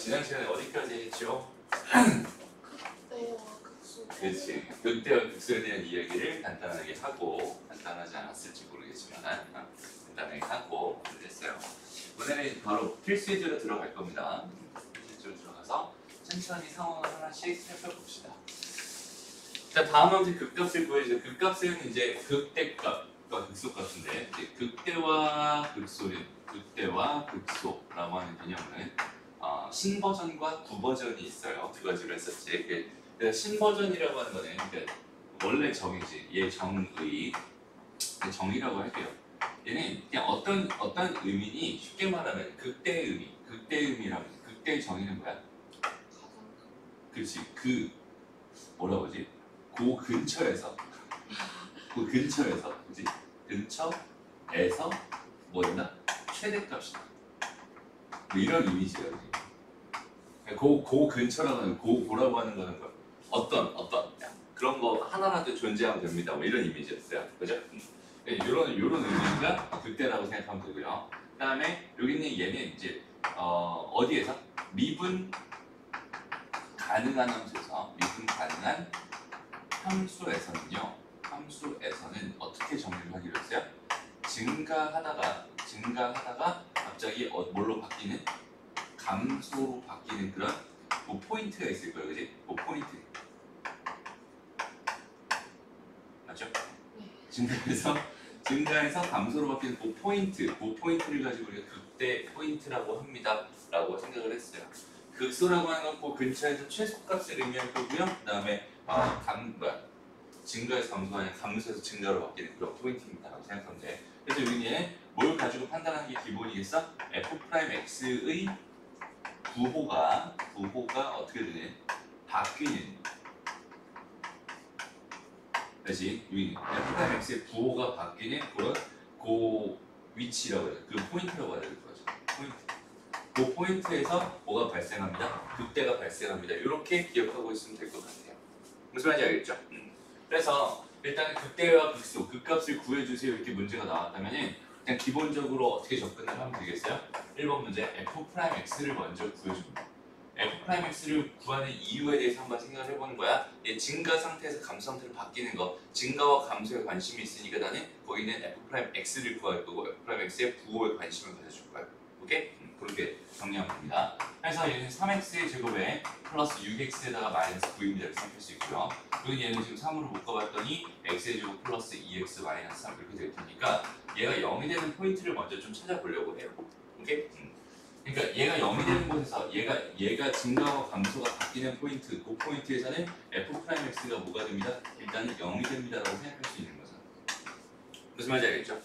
지난 시간에 어디까지 했죠? 극대와 극소. 그렇지. 극대와 극소에 대한 이야기를 간단하게 하고, 간단하지 않았을지 모르겠지만 간단하게 하고 했어요. 오늘은 바로 필수제로 들어갈 겁니다. 필수제로 들어가서 천천히 상황을 하나씩 살펴봅시다. 자, 다음은 이제 극값을 구해주세요. 극값은 이제 극대값과 극소값인데, 이제 극대와 극소라고 하는 개념은 신버전과 구버전이 있어요. 두 가지로 했었지. 그래서 신버전이라고 하는 거는 그러니까 원래 정이지. 얘 정의 정의라고 할게요. 얘는 그냥 어떤 의미니 쉽게 말하면 극대의 의미라면 극대의 정의는 뭐야? 그렇지. 그 뭐라고 하지? 그 근처에서 그지? 근처에서 뭐였나? 최대값이다. 뭐 이런 이미지야, 그지? 그 근처라고 하는 고라고 하는 거는 뭐 어떤 그런 거 하나라도 존재하면 됩니다. 뭐 이런 이미지였어요, 그죠? 이런 의미가 극대라고 생각하면 되고요. 그다음에 여기 있는 얘는 이제 어디에서 미분 가능한 함수에서는요. 함수에서는 어떻게 정리를 하기로 했어요? 증가하다가 갑자기 뭘로 바뀌는? 감소로 바뀌는 그런 뭐 포인트가 있을 거예요, 그지? 뭐 포인트 맞죠? 증가해서 감소로 바뀌는 그 포인트를 가지고 우리가 극대 포인트라고 합니다라고 생각을 했어요. 극소라고 하는 건 그 근처에서 최소값을 의미할 거고요. 그다음에 증가해서 감소하냐 감소해서 증가로 바뀌는 그런 포인트입니다라고 생각하면 돼. 그래서 여기는 뭘 가지고 판단하는 게 기본이겠어? f'x의 부호가 어떻게 되냐? 바뀌는. 그렇지? 여기 f'x의 부호가 바뀌는 그런 그 위치라고 해요. 그 포인트라고 해야 될 거죠. 그 포인트에서 뭐가 발생합니다? 극대가 발생합니다. 이렇게 기억하고 있으면 될 것 같아요. 무슨 말인지 알겠죠? 그래서 일단 극대와 극소, 극값을 구해주세요 이렇게 문제가 나왔다면은 그냥 기본적으로 어떻게 접근을 하면 되겠어요? 1번 문제 f'x를 먼저 구해줍니다. f'x를 구하는 이유에 대해서 한번 생각을 해보는 거야. 얘 증가 상태에서 감소 상태로 바뀌는 거, 증가와 감소에 관심이 있으니까 나는 거기는 f'x를 구할 거고 f'x의 부호에 관심을 가져줄 거야. 오케이? 그렇게 정리하면 됩니다. 그래서 얘는 3x의 제곱에 플러스 6x에다가 마이너스 9입니다. 이렇게 생각할 수 있고요. 그리고 얘는 지금 3으로 묶어봤더니 x의 제곱 플러스 2x 마이너스 3 이렇게 될 테니까 얘가 0이 되는 포인트를 먼저 좀 찾아보려고 해요. 오케이? 그러니까 얘가 0이 되는 곳에서 얘가 증가와 감소가 바뀌는 포인트, 그 포인트에서는 f'x가 뭐가 됩니다? 일단은 0이 됩니다라고 생각할 수 있는 거죠. 무슨 말인지 알겠죠?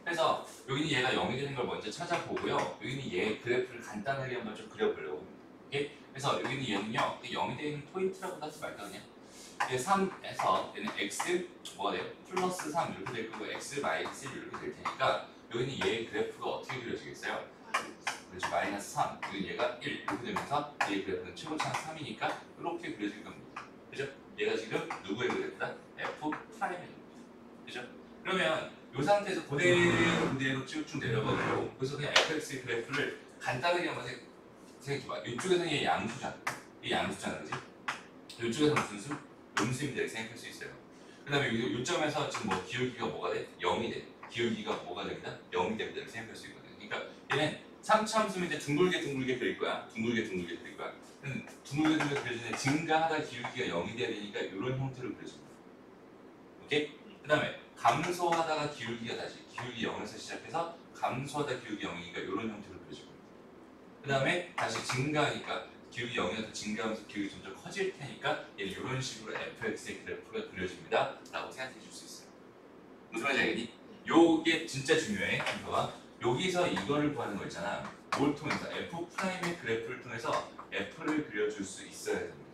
그래서 여기는 얘가 0이 되는 걸 먼저 찾아보고요. 여기는 얘 그래프를 간단하게 한번 좀 그려보려고 합니다. 오케이? 그래서 여기는 얘는요, 0이 되는 포인트라고 하지 말까 그냥. 3에서 얘는 x 뭐가 돼요? 플러스 3 이렇게 될 거고 x 마이너스 1 이렇게 될 테니까 여기는 얘의 그래프가 어떻게 그려지겠어요? 그렇지, 마이너스 3 그리고 얘가 1 이렇게 되면서 얘의 그래프는 최고차는 3이니까 이렇게 그려질 겁니다. 그죠? 얘가 지금 누구의 그래프다? f 프라임입니다. 그죠? 그러면 이 상태에서 그대로 쭉 내려가고 그래서 그냥 fx의 그래프를 간단하게 한번 생각해봐. 이쪽에서는 얘 양수잖아. 이 양수잖아, 그지? 이쪽에서는 무슨 수? 음수입니다. 이렇게 생각할 수 있어요. 그 다음에 요점에서 지금 뭐 기울기가 뭐가 돼? 0이 돼. 기울기가 뭐가 됩니다? 0이 됩니다. 이렇게 생각할 수 있거든요. 그러니까 얘는 3차 함수면 이제 둥글게 그릴 거야. 둥글게 그릴 거야. 둥글게 그려지는 증가하다 기울기가 0이 돼야 되니까 이런 형태로 그려집니다. 오케이? 그 다음에 감소하다가 기울기 0에서 시작해서 감소하다 기울기 0이니까 이런 형태로 그려질 겁니다. 그 다음에 다시 증가하니까 기울기 0에서 증가하면서 기울기 점점 커질 테니까 얘는 이런 식으로 fx의 그래프가 그려집니다 라고 생각해 줄 수 있어요. 무슨 말인지 알겠니? 요게 진짜 중요해. 봐봐. 여기서 이거를 구하는 거 있잖아. 뭘 통해서? f'의 그래프를 통해서 f를 그려줄 수 있어야 됩니다.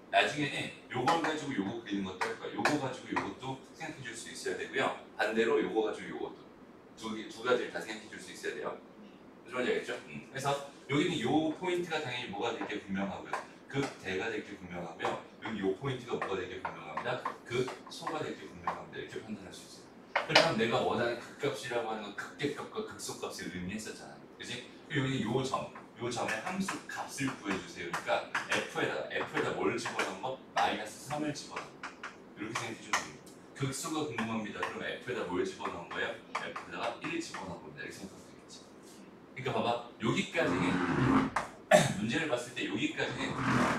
나중에는 요걸 가지고 요거 그리는 것도 할 거야. 요거 가지고 요것도 생각해 줄 수 있어야 되고요. 반대로 요거 가지고 요것도 두 가지를 다 생각해 줄 수 있어야 돼요. 무슨 말인지 알겠죠? 그래서 여기는 요 포인트가 당연히 뭐가 될 게 분명하고요. 극대가 될 게 분명하고요. 여기 요 포인트가 뭐가 될 게 분명합니다. 극소가 될 게 분명합니다. 이렇게 판단할 수 있어요. 그러면 내가 원하는 극값이라고 하는 건 극대값과 극소값을 의미했었잖아. 그지? 여기는 요 점, 요 전에 함수 값을 구해주세요. 그러니까 F에다 뭘 집어넣은 거? 마이너스 3을 집어넣은 거. 이렇게 생각해 주면 됩니다. 극수가 궁금합니다. 그럼 F에다 뭘 집어넣은 거예요? F에다가 1 집어넣은 겁니다. 이렇게 생각하면 되겠지. 그러니까 봐봐. 여기까지는 문제를 봤을 때 여기까지는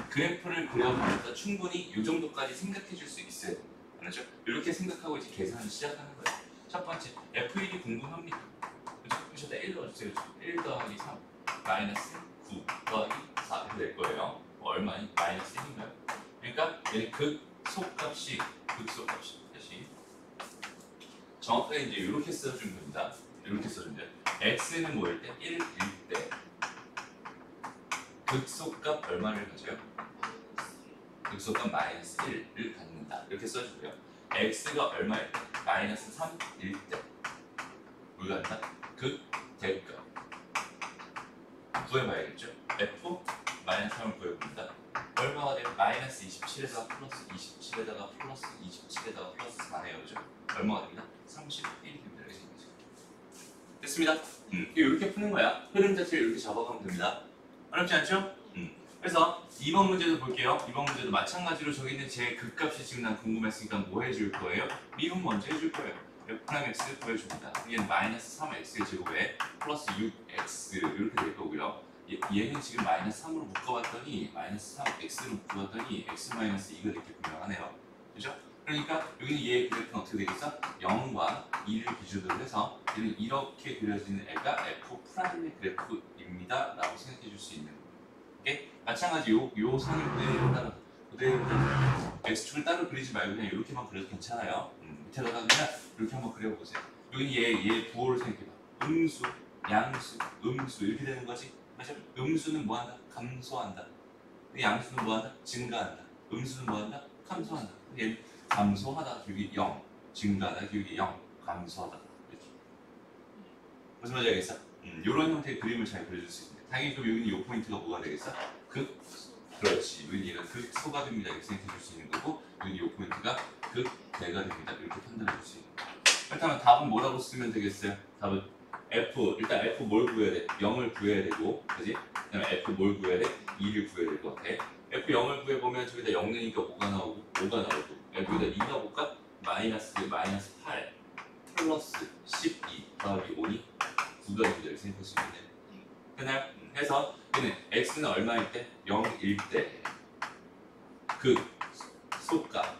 그래프를 그려보면서 충분히 이 정도까지 생각해 줄 수 있어요. 알았죠? 이렇게 생각하고 이제 계산을 시작하는 거예요. 첫 번째, F1이 궁금합니다. 그죠? 그래서 1 넣어주세요. 1 더하기 3 마이너스 9 더하기 4 이렇게 될 거예요. 얼마니? 마이너스 1인가요? 그러니까 얘는 극소값이 다시 정확하게 이제 이렇게 써주면 됩니다. 이렇게 써주면 돼요. x는 뭐일 때? 1일 때 극소값 얼마를 가져요? 극소값 마이너스 1을 갖는다. 이렇게 써주고요. x가 얼마일 때? 마이너스 3일 때 뭘 갖는다? 극대값 구해봐야겠죠? f 마이너스 3을 구해봅니다. 얼마가 돼요? 마이너스 27에다가 플러스 27에다가 플러스 27에다가 플러스 4네요. 그죠? 얼마가 됩니다? 31입니다. 이렇게 생기죠. 됐습니다. 이렇게 푸는 거야. 흐름 자체를 이렇게 잡아가면 됩니다. 어렵지 않죠? 그래서 2번 문제도 볼게요. 2번 문제도 마찬가지로 저기 있는 제 극값이 지금 난 궁금했으니까 뭐 해줄 거예요? 미분 먼저 해줄 거예요. F'(x) 보여줍니다. 얘는 마이너스 3x의 제곱에 플러스 6x 이렇게 될 거고요. 얘는 지금 마이너스 3으로 묶어봤더니 마이너스 3x로 묶어봤더니 x 마이너스 2가 이렇게 분명하네요. 그죠? 그러니까 여기는 얘의 그래프는 어떻게 되겠어? 0과 2를 기준으로 해서 얘는 이렇게 그려지는 애가 F'의 그래프입니다 라고 생각해 줄 수 있는 거예요. 오케이? 마찬가지 요 선을 그대로 x축을 따로 그리지 말고 그냥 이렇게만 그려도 괜찮아요. 밑에다가 그냥 이렇게 한번 그려보세요. 여기는 얘 부호를 생각해봐. 음수, 양수, 음수 이렇게 되는 거지. 맞아? 음수는 뭐한다? 감소한다. 양수는 뭐한다? 증가한다. 음수는 뭐한다? 감소한다. 얘는 감소하다 기울기 0, 증가하다 기울기 0, 감소하다 이렇게. 무슨 말인지 알겠어? 이런 형태의 그림을 잘 그려줄 수 있는데 당연히 그럼 여기는 이 포인트가 뭐가 되겠어? 그렇지. 여기 얘가 극소가 됩니다. 이렇게 생각해 줄 수 있는 거고 여기 이 포인트가 극대가 됩니다. 이렇게 판단해 줄 수 있는 거예요. 그렇다면 답은 뭐라고 쓰면 되겠어요? 답은 F, 일단 F 뭘 구해야 돼? 0을 구해야 되고 그지? 그 다음에 F 뭘 구해야 돼? 2를 구해야 될 것 같아. F 0을 구해보면 저기다 0 넣으니까 5가 나오고 F에다 2 넣어볼까? 마이너스 8 플러스 12 더하기 5니 9가 됩니다. 이렇게 생각할 수 있는데 되나요? 해서 얘는 x는 얼마일 때? 0일 때 극소값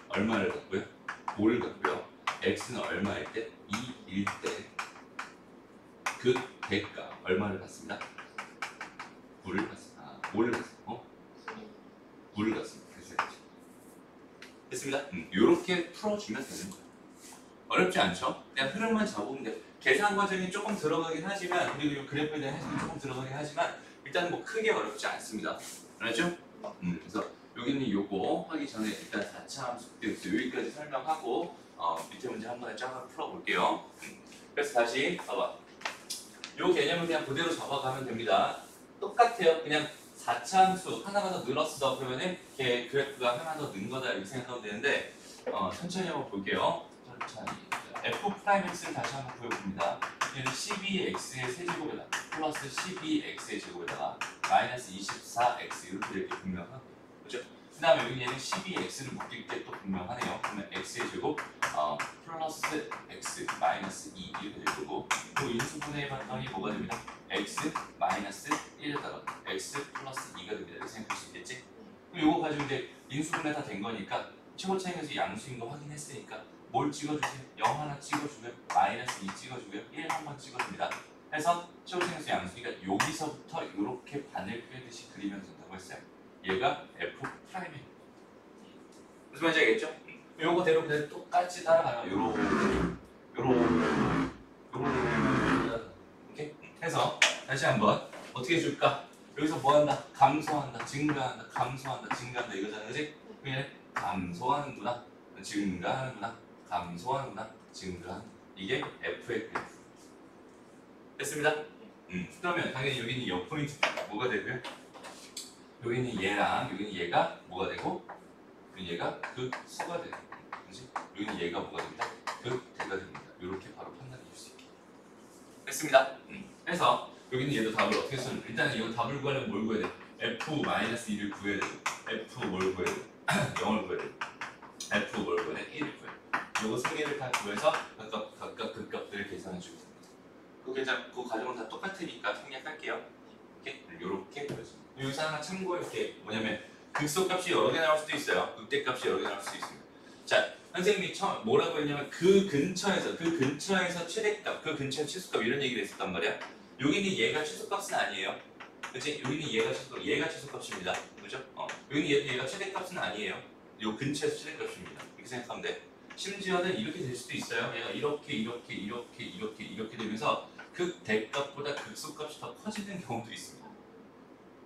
얼마를 갖고요? 5를 갖고요. x는 얼마일 때? 2일 때 극대값 얼마를 갖습니다? 9를 갖습니다. 5를 갖습니다. 9를 갖습니다. 됐습니다. 이렇게 풀어주면 되는 거예요. 어렵지 않죠? 그냥 흐름만 잡으면 돼요. 계산 과정이 조금 들어가긴 하지만 그리고 이 그래프에 대한 해석이 조금 들어가긴 하지만 일단 뭐 크게 어렵지 않습니다. 알았죠? 그래서 여기는 요거 하기 전에 일단 4차 함수 여기까지 설명하고 밑에 문제 한 번에 쫙 풀어볼게요. 그래서 다시 봐봐. 요 개념을 그냥 그대로 잡아가면 됩니다. 똑같아요. 그냥 4차 함수 하나가 더 늘었어. 그러면은 걔 그래프가 하나 더 는 거다 이렇게 생각하면 되는데 천천히 한번 볼게요. 천천히. F'X를 다시 한번 구해봅니다. 얘는 12x의 세제곱에다가 플러스 12x의 제곱에다가 마이너스 24x 이렇게 분명하고 그렇죠? 그 다음에 여기 얘는 12x를 묶일 때 또 분명하네요. 그러면 x의 제곱 플러스 x 마이너스 2 이렇게 될 거고 또 인수분해 해봤더니 뭐가 됩니다? x 마이너스 1에다가 x 플러스 2가 됩니다. 이렇게 생각할 수 있겠지? 그럼 이거 가지고 이제 인수분해 다 된 거니까 최고 차이에서 양수인 거 확인했으니까 뭘 찍어주세요? 0 하나 찍어주고요. 마이너스 2 찍어주고요. 1 한번 찍어줍니다. 해서 최고차이에서 양수니까 여기서부터 이렇게 바늘 꿰듯이 그리면 된다고 했어요. 얘가 F'이에요. 무슨 말인지 알겠죠? 요거대로 그냥 똑같이 따라가요. 요런 이렇게 해서 다시 한번 어떻게 해줄까? 여기서 뭐한다? 감소한다, 증가한다, 감소한다, 증가한다 이거잖아, 그지? 그냥 감소하는구나, 증가하는구나, 감소하는구나, 증가한다. 이게 F의 그래프. 됐습니다? 그러면 당연히 여기는 여 포인트 뭐가 되고요? 여기는 얘랑 여기는 얘가 뭐가 되고 여기는 얘가 극소가 되고 그지? 여기는 얘가 뭐가 됩니다? 극대가 됩니다. 이렇게 바로 판단해 줄 수 있게 됐습니다. 그래서 여기는 얘도 답을 어떻게 쓰는? 일단은 이거 답을 구하려면 뭘 구해야 돼? f-2를 구해야 되고 f 뭘 구해야 돼? 0을 구해야 돼. f 뭘 구해야 돼? 1을 구해야 돼. 요거 세 개를 다 구해서 각각 그 값들을 계산해 주면 됩니다. 그 과정은 다 똑같으니까 생략할게요. 이렇게 그려집니다. 여기서 하나 참고할 게 뭐냐면 극소값이 여러 개 나올 수도 있어요. 극대값이 여러 개 나올 수도 있습니다. 자, 선생님이 처음 뭐라고 했냐면 그 근처에서 최대값, 그 근처에 최소값 이런 얘기를 했었단 말이야. 여기는 얘가 최소값은 아니에요. 그치? 여기는 얘가 최소값입니다. 그죠? 여기는 얘가 최대값은 아니에요. 요 근처에서 최대값입니다. 이렇게 생각하면 돼. 심지어는 이렇게 될 수도 있어요. 얘가 이렇게 되면서 극대값보다 극소값이 더 커지는 경우도 있습니다.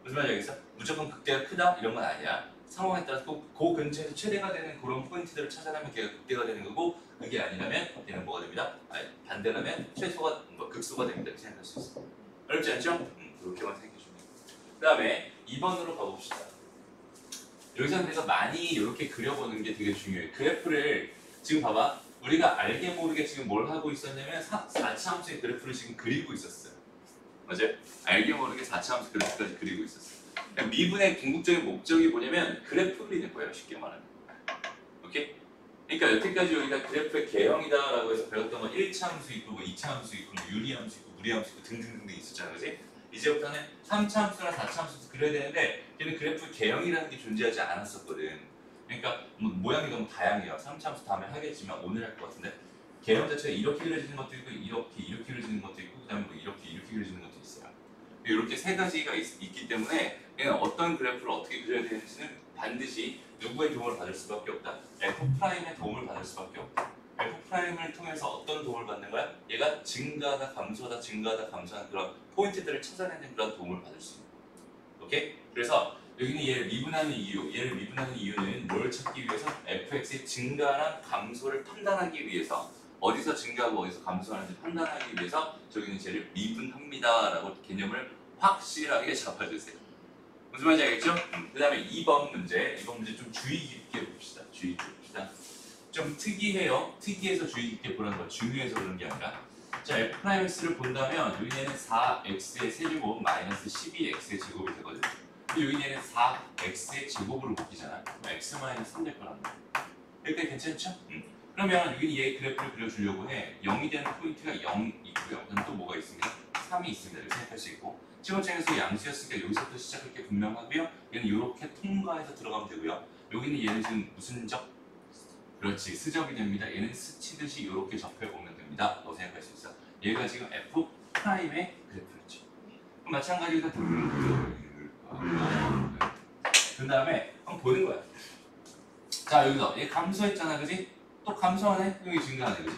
무슨 말인지 알겠어? 무조건 극대가 크다 이런 건 아니야. 상황에 따라서 그 근처에서 최대가 되는 그런 포인트들을 찾아내면 걔가 극대가 되는 거고, 그게 아니라면 얘는 뭐가 됩니다? 아니, 반대라면 극소가 됩니다. 이렇게 생각할 수 있어. 어렵지 않죠? 그렇게만 생각해 주면 돼요. 그 다음에 2번으로 가봅시다. 여기서 내가 많이 이렇게 그려보는 게 되게 중요해요. 그래프를 지금 봐봐. 우리가 알게 모르게 지금 뭘 하고 있었냐면 4차 함수의 그래프를 지금 그리고 있었어요. 맞아요? 알게 모르게 4차 함수 그래프까지 그리고 있었어요. 미분의 궁극적인 목적이 뭐냐면 그래프 그리는 거예요. 쉽게 말하면. 오케이? 그러니까 여태까지 여기가 그래프의 개형이다라고 해서 배웠던 건 1차 함수 있고 뭐 2차 함수 있고 뭐 유리함수 있고 무리함수 있고 등등등 있었잖아. 그지? 이제부터는 3차 함수나 4차 함수도 그려야 되는데 걔는 그래프 개형이라는 게 존재하지 않았었거든. 그러니까 모양이 너무 다양해요. 3차 함수 다음에 하겠지만 오늘 할 것 같은데 개형 자체가 이렇게 그려지는 것도 있고 이렇게 그려지는 것도 있고 그 다음에 뭐 이렇게 그려지는 것도 있어요. 이렇게 세 가지가 있기 때문에 얘는 어떤 그래프를 어떻게 그려야 되는지는 반드시 누구의 도움을 받을 수밖에 없다. F'의 도움을 받을 수밖에 없다. F'을 통해서 어떤 도움을 받는 거야? 얘가 증가하다 감소하다 증가하다 감소하는 그런 포인트들을 찾아내는 그런 도움을 받을 수 있는 거야. 오케이? 그래서 여기는 얘를 미분하는 이유는 뭘 찾기 위해서? fx의 증가랑 감소를 판단하기 위해서 어디서 증가하고 어디서 감소하는지 판단하기 위해서 저기는 쟤를 미분합니다 라고 개념을 확실하게 잡아주세요. 무슨 말인지 알겠죠? 그 다음에 2번 문제 좀 주의 깊게 봅시다. 좀 특이해요. 특이해서 주의 깊게 보라는 거 중요해서 그런 게 아니라 자, f'x를 본다면 여기는 4x의 세제곱 마이너스 12x의 제곱이 되거든. 여기는 4x의 제곱으로 묶이잖아. x 마이너스 3 될 거란 말이야. 여기까지 괜찮죠? 그러면 여기는 얘 그래프를 그려주려고 해. 0이 되는 포인트가 0 있고요. 그럼 또 뭐가 있습니다? 3이 있습니다. 이렇게 생각할 수 있고 지금장에서 양수였으니까 여기서부터 시작할 게 분명하고요. 얘는 이렇게 통과해서 들어가면 되고요. 여기는 얘는 지금 무슨 적? 그렇지, 스접이 됩니다. 얘는 스치듯이 이렇게 접해보면 됩니다. 라고 생각할 수 있어. 얘가 지금 F'의 그래프였죠. 그럼 마찬가지로 그 다음에 한번 보는 거야. 자, 여기서 얘 감소했잖아, 그지? 또 감소하네? 여기 증가하네, 그지?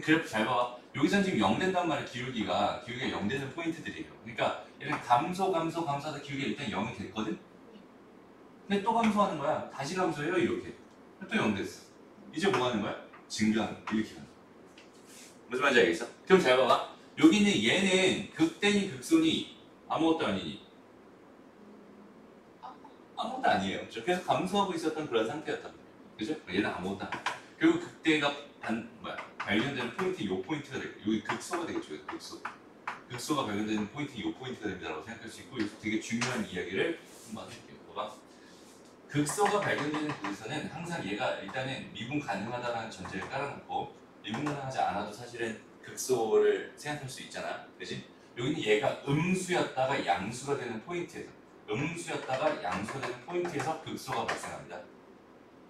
그래프 잘 봐봐. 여기선 지금 0 된단 말이야. 기울기가 0 되는 포인트들이에요. 그러니까 얘는 감소하다 기울기가 일단 0이 됐거든? 근데 또 감소하는 거야. 다시 감소해요, 이렇게. 또 0 됐어. 이제 뭐 하는 거야? 증가하는 거야. 이렇게 하는 거야. 무슨 말인지 알겠어? 그럼 잘 봐봐. 여기는 얘는 극대니 극소니 아무것도 아니니 아무것도 아니에요. 그렇죠? 그래서 감소하고 있었던 그런 상태였단 말이에요. 그죠? 얘는 아무것도 아니에요. 결국 극대가 발견되는 포인트 이 포인트가 되고 여기 극소가 되겠죠. 극소가 발견되는 포인트 이 포인트가 됩니다라고 생각할 수 있고 여기서 되게 중요한 이야기를 한번 해볼게요. 봐봐. 극소가 발견되는 곳에서는 항상 얘가 일단은 미분 가능하다는 전제를 깔아놓고 미분 가능하지 않아도 사실은 극소를 생각할 수 있잖아. 그지? 여기는 얘가 음수였다가 양수가 되는 포인트에서 극소가 발생합니다.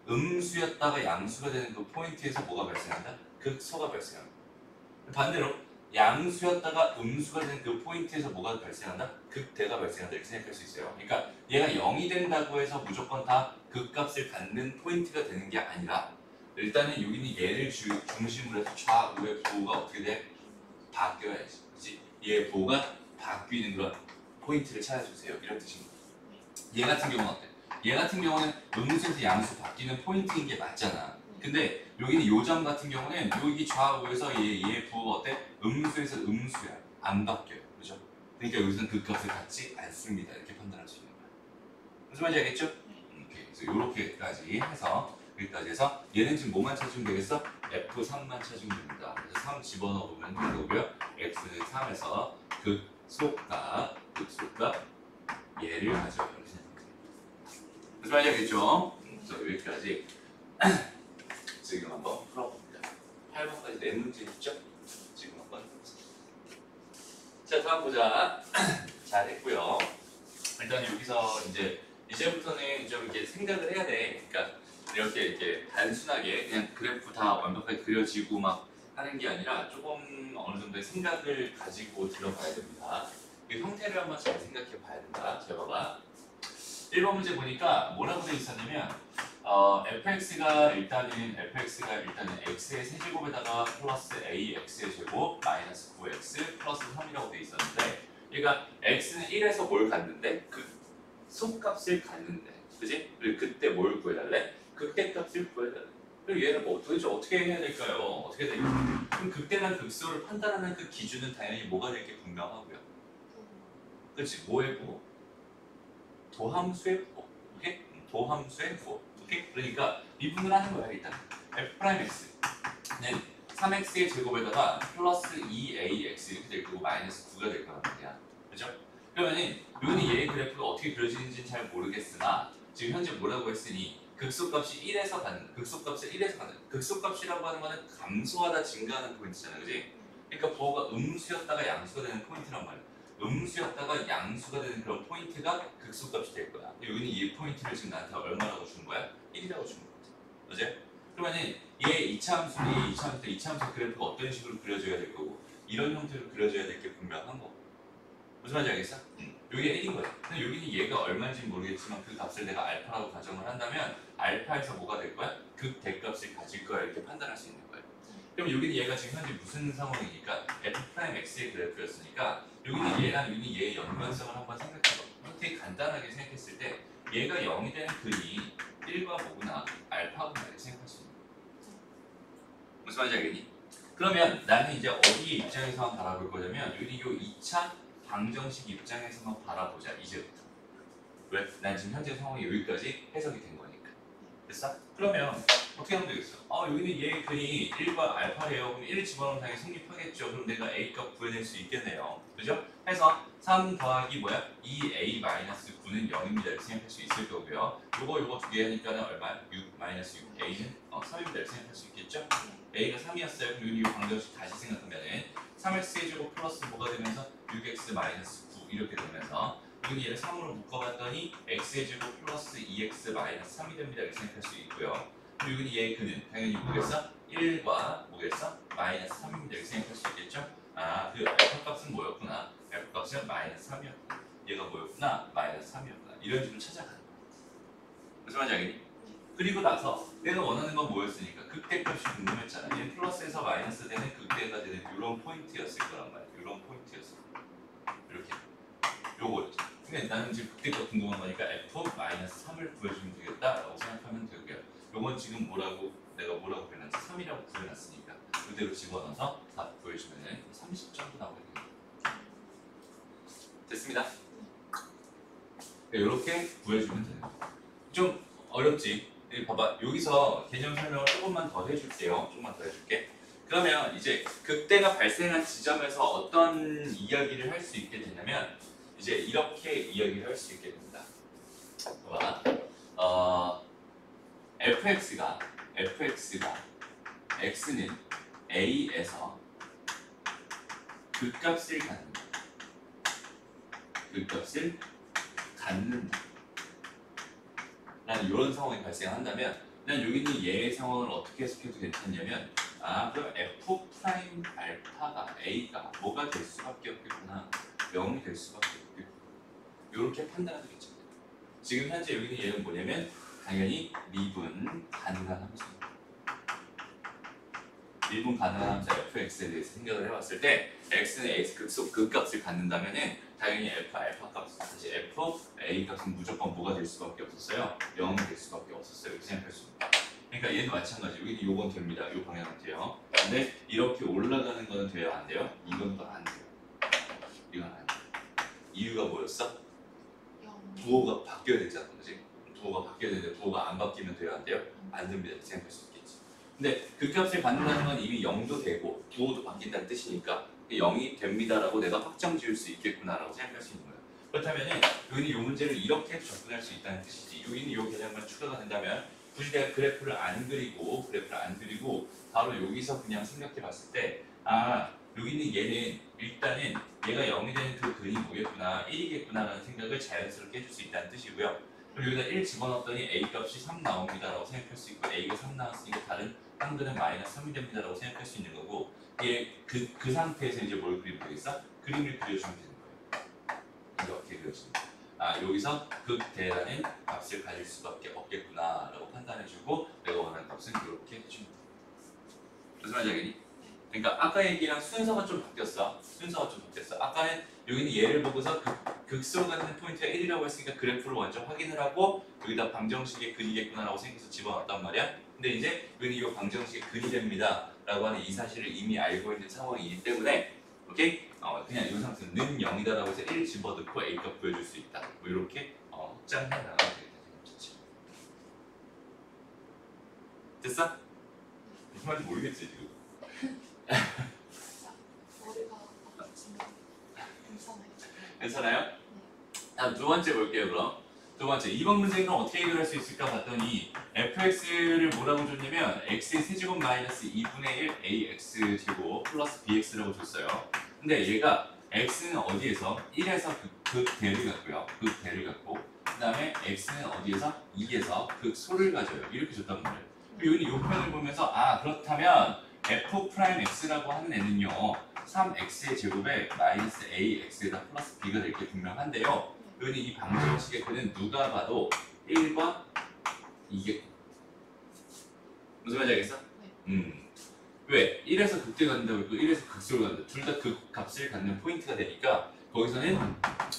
음수였다가 양수가 되는 그 포인트에서 뭐가 발생한다? 극소가 발생합니다. 반대로 양수였다가 음수가 되는 그 포인트에서 뭐가 발생한다? 극대가 발생한다 이렇게 생각할 수 있어요. 그러니까 얘가 0이 된다고 해서 무조건 다 극값을 갖는 포인트가 되는 게 아니라 일단은 여기는 얘를 중심으로 해서 좌우의 부호가 어떻게 돼? 바뀌어야지. 그치? 얘의 부호가 바뀌는 그런 포인트를 찾아주세요. 이런 뜻입니다. 얘 같은 경우는 어때? 얘 같은 경우는 음수에서 양수 바뀌는 포인트인 게 맞잖아. 근데 여기는 요점 같은 경우는 여기 좌우에서 얘의 부호가 어때? 음수에서 음수야. 안 바뀌어요. 그죠? 그러니까 여기서는 그 값을 갖지 않습니다. 이렇게 판단할 수 있는 거야. 무슨 말인지 알겠죠? 오케이. 그래서 이렇게까지 해서 여기까지 해서 얘는 지금 뭐만 찾으면 되겠어? F3만 찾으면 됩니다. 그래서 3 집어넣으면 되고요. X는 3에서 그 소값, 극소값 얘를 가져요. 이렇게 생각해요. 무슨 말인지 알겠죠? 그래서 여기까지 지금 한번 풀어봅니다. 8번까지 4문제 있죠? 지금 한번 해보세요. 자, 다음 보자. 잘했고요. 일단 여기서 이제부터는 좀 이렇게 생각을 해야 돼. 그러니까 이렇게 단순하게 그냥 그래프 다 완벽하게 그려지고 막 하는 게 아니라 조금 어느 정도의 생각을 가지고 들어가야 됩니다. 이 형태를 한번 잘 생각해 봐야 된다. 잘 봐봐. 1번 문제 보니까 뭐라고 되어 있었냐면 fx가 일단은 x의 세제곱에다가 플러스 ax의 제곱 마이너스 9x 플러스 3이라고 되어 있었는데 그러니까 x는 1에서 뭘 갖는데? 극소값을 갖는데 그지? 그리고 그때 뭘 구해달래? 극대값을 구해달래. 그럼 얘는 뭐 도대체 어떻게 해야 될까요? 어떻게 될까요? 그럼 극대나 극소를 판단하는 그 기준은 당연히 뭐가 될 게 분명하고요. 그렇지? 뭐의 부호? 도함수의 부호. 오케이? 도함수의 부호. 오케이? 그러니까 미분을 하는 거야 일단. f'x는 3x의 제곱에다가 플러스 2ax 이렇게 될 거고 마이너스 9가 될 거란 말이야. 그죠? 그러면은 여기는 얘의 그래프가 어떻게 그려지는지는 잘 모르겠으나 지금 현재 뭐라고 했으니 극소값이 1에서 갖는 극소값을 1에서 갖는 극소값이라고 하는 거는 감소하다 증가하는 포인트잖아, 그지? 그러니까 부호가 음수였다가 양수가 되는 포인트란 말이야. 음수였다가 양수가 되는 그런 포인트가 극소값이 될 거야. 여기는 이 포인트를 지금 나한테 얼마라고 준 거야? 1이라고 준 거지. 그지? 그러면은 얘 2차 함수는 얘 2차 함수 때 2차 함수 그래프가 어떤 식으로 그려져야 될 거고 이런 형태로 그려져야 될 게 분명한 거고. 무슨 말인지 알겠어? 여기가 1인 거야. 근데 여기는 얘가 얼마인지 모르겠지만 그 값을 내가 알파라고 가정을 한다면 알파에서 뭐가 될 거야? 극대값을 가질 거야 이렇게 판단할 수 있는 거야. 그럼 여기는 얘가 지금 현재 무슨 상황이니까 f'x의 그래프였으니까 여기는 얘랑 여기는 얘의 연관성을 한번 생각해봐. 되게 간단하게 생각했을 때 얘가 0이 되는 근이 1과 뭐구나 알파구나 이렇게 생각할 수 있는 거야. 무슨 말인지 알겠니? 그러면 나는 이제 어디 입장에서만 바라볼 거냐면 여기 요 2차 방정식 입장에서만 바라보자 이제부터. 왜? 난 지금 현재 상황이 여기까지 해석이 된 거니까. 됐어? 그러면 어떻게 하면 되겠어? 여기는 얘의 근이 1과 알파래요. 그럼 1을 집어넣으면 당연히 성립하겠죠. 그럼 내가 A값 구해낼 수 있겠네요. 그죠? 해서 3 더하기 뭐야? 2A 마이너스 9는 0입니다. 이렇게 생각할 수 있을 거고요. 요거 두 개 하니까는 얼마야? 6 마이너스 6. A는 3입니다. 이렇게 생각할 수 있겠죠? A가 3이었어요. 그럼 이 방정식 다시 생각하면은 3x의 제곱 플러스 뭐가 되면서 6x 마이너스 9 이렇게 되면서 여기 얘를 3으로 묶어봤더니 x의 제곱 플러스 2x 마이너스 3이 됩니다. 이렇게 생각할 수 있고요. 그리고 여기 얘의 근은 당연히 뭐겠어? 1과 뭐겠어? 마이너스 3입니다. 이렇게 생각할 수 있겠죠? 그 알파 값은 뭐였구나? 알파 값은 마이너스 3이었구나. 얘가 뭐였구나? 마이너스 3이었구나. 이런 식으로 찾아가는 거야. 무슨 말인지 알겠니? 그리고 나서 내가 원하는 건 뭐였으니까 극대값이 궁금했잖아. 얘 플러스에서 마이너스 되는 극대가 되는 이런 포인트였을 거란 말이야. 이런 포인트였을 거야. 이렇게. 요거였죠. 근데 나는 지금 극대가 궁금한 거니까 f-3을 구해주면 되겠다라고 생각하면 되고요. 요건 지금 내가 뭐라고 구해놨지? 3이라고 구해놨으니까 그대로 집어넣어서 답 구해주면 30 정도 나오게 됩니다. 됐습니다. 이렇게 구해주면 되는 거예요. 좀 어렵지? 봐봐. 여기서 개념 설명을 조금만 더 해줄게요. 조금만 더 해줄게. 그러면 이제 극대가 발생한 지점에서 어떤 이야기를 할 수 있게 되냐면 이제 이렇게 이야기를 할 수 있게 됩니다. 봐봐. fx가 x는 a에서 극값을 갖는다. 라는 이런 상황이 발생한다면 난 여기 있는 얘의 상황을 어떻게 해석해도 괜찮냐면 그럼 f 프라임 알파가 a가 뭐가 될 수밖에 없겠구나. 0이 될 수밖에 없겠구나. 이렇게 판단해도 괜찮아요. 지금 현재 여기 있는 얘는 뭐냐면 당연히 미분 가능한 함수입니다. 미분 가능한 함수 fx에 대해서 생각을 해봤을 때 x는 a 극값을 갖는다면은 당연히 f 알파 값, 다시 f a 값은 무조건 뭐가 될 수밖에 없었어요? 0이 될 수밖에 없었어요. 이렇게 생각할 수 있다. 그러니까 얘도 마찬가지. 여기는 요건 됩니다. 요 방향은 돼요. 근데 이렇게 올라가는 거는 돼요? 안 돼요? 이건 또 안 돼요. 이건 안 돼요. 이유가 뭐였어? 부호가 바뀌어야 되잖아, 그지? 부호가 바뀌어야 되는데 부호가 안 바뀌면 돼요? 안 돼요? 안 됩니다. 이렇게 생각할 수 있겠지. 근데 극값을 갖는다는 건 이미 0도 되고 부호도 바뀐다는 뜻이니까 0이 됩니다라고 내가 확정 지을 수 있겠구나라고 생각할 수 있는 거예요. 그렇다면은 여기는 이 문제를 이렇게 접근할 수 있다는 뜻이지. 여기는 이 개념만 추가가 된다면 굳이 내가 그래프를 안 그리고 바로 여기서 그냥 생각해 봤을 때 여기는 얘는 일단은 얘가 0이 되는 그 근이 뭐겠구나 1이겠구나라는 생각을 자연스럽게 해줄 수 있다는 뜻이고요. 그리고 여기다 1 집어넣었더니 a 값이 3 나옵니다라고 생각할 수 있고 a가 3 나왔으니까 다른 항들은 마이너스 3이 됩니다라고 생각할 수 있는 거고 얘 그 상태에서 이제 뭘 그리면 되겠어? 그림을 그려주면 되는 거예요. 이렇게 그려주면 여기서 극대라는 값을 가질 수밖에 없겠구나라고 판단해주고 내가 원하는 값은 이렇게 해주면 돼. 무슨 말인지 알겠니? 그러니까 아까 얘기랑 순서가 좀 바뀌었어. 아까는 여기는 얘를 보고서 극소로 가는 포인트가 1이라고 했으니까 그래프를 먼저 확인을 하고 여기다 방정식의 근이겠구나라고 생각해서 집어넣었단 말이야. 근데 이제 여기는 이 방정식의 근이 됩니다 라고 하는 이 사실을 이미 알고 있는 상황이기 때문에 오케이? 그냥 이 상태는 는 0이다라고 해서 1 집어넣고 a 값 구해줄 수 있다. 뭐 이렇게 짠해 나가면 되겠다. 됐어? 무슨 말인지 모르겠지 지금. 머리가 아프지만 괜찮아요. 괜찮아요? 다음 두 번째 볼게요. 그럼 두 번째 2번 문제는 어떻게 해결할 수 있을까 봤더니 fx를 뭐라고 줬냐면 x의 세제곱 마이너스 2분의 1 ax 제곱 플러스 bx라고 줬어요. 근데 얘가 x는 어디에서 1에서 극대를 갖고요. 극대를 갖고 그 다음에 x는 어디에서 2에서 극소를 가져요. 이렇게 줬단 말이에요. 그리고 이 편을 보면서 그렇다면 f'x라고 하는 애는요 3x의 제곱에 마이너스 ax에다 플러스 b가 될 게 분명한데요. 여기 이 방정식의 근은 누가 봐도 1과 2겠고 무슨 말인지 알겠어? 왜? 1에서 극대 간다고 했고 1에서 극소로 간다. 둘 다 그 값을 갖는 포인트가 되니까 거기서는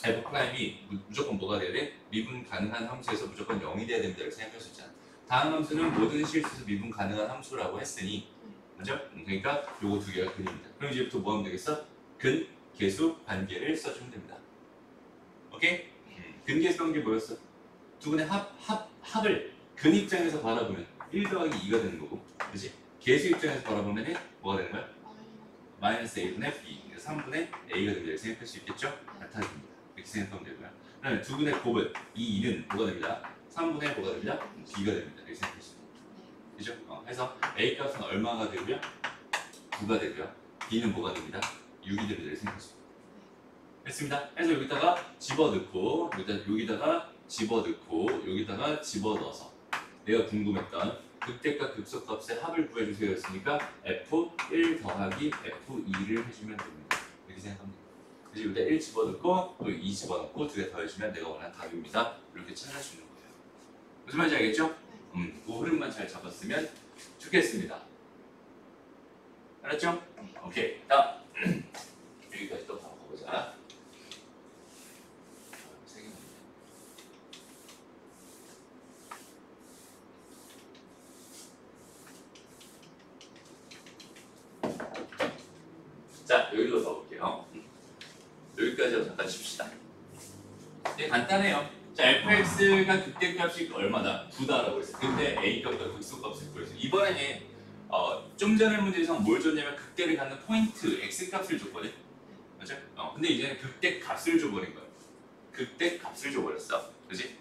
f'이 무조건 뭐가 돼야 돼? 미분 가능한 함수에서 무조건 0이 돼야 됩니다. 이렇게 생각할 수 있잖아. 다음 함수는 모든 실수에서 미분 가능한 함수라고 했으니 맞죠? 그러니까 요거 두 개가 근입니다. 그럼 이제부터 뭐 하면 되겠어? 근, 계수, 관계를 써주면 됩니다. 오케이? 근, 계수, 관계 뭐였어? 두 분의 합을 근 입장에서 바라보면 1 더하기 2가 되는 거고 그렇지? 계수 입장에서 바라보면 뭐가 되는 거야? 마이너스 a분의 b, 3분의 a가 됩니다. 이렇게 생각할 수 있겠죠? 나타납니다. 이렇게 생각하면 되고요. 그 다음에 두 분의 곱은 이 1은 뭐가 됩니다? 3분의 뭐가 됩니다? b가 됩니다. 이렇게 생각할 수 있습니다. 그죠? 해서 a 값은 얼마가 되고요? 9가 되고요. b는 뭐가 됩니다? 6이 됩니다. 이렇게 생각할 수 있습니다. 됐습니다. 그래서 여기다가 집어넣고 여기다가 집어넣어서 내가 궁금했던 극대값 극소값의 합을 구해주세요 했으니까 f1 더하기 f2를 해주면 됩니다. 이렇게 생각하면 됩니다. 그래서 여기다 1 집어넣고 또 2 집어넣고 두 개 더해주면 내가 원하는 답입니다. 이렇게 찾을 수 있는 거예요. 무슨 말인지 알겠죠? 그 흐름만 잘 잡았으면 좋겠습니다. 알았죠? 오케이. 다음 여기까지 또 바로 가보자. 자, 여기로 가볼게요. 여기까지 잠깐 칩시다. 네, 간단해요. 자, fx가 극대값이 얼마다? 9다라고 했어요. 근데 a값과 극소값을 구했어요. 이번에는 좀 전에 문제에서 뭘 줬냐면 극대를 갖는 포인트 x값을 줬거든. 맞죠? 근데 이제는 극대값을 줘버린 거예요. 극대값을 줘버렸어. 그렇지?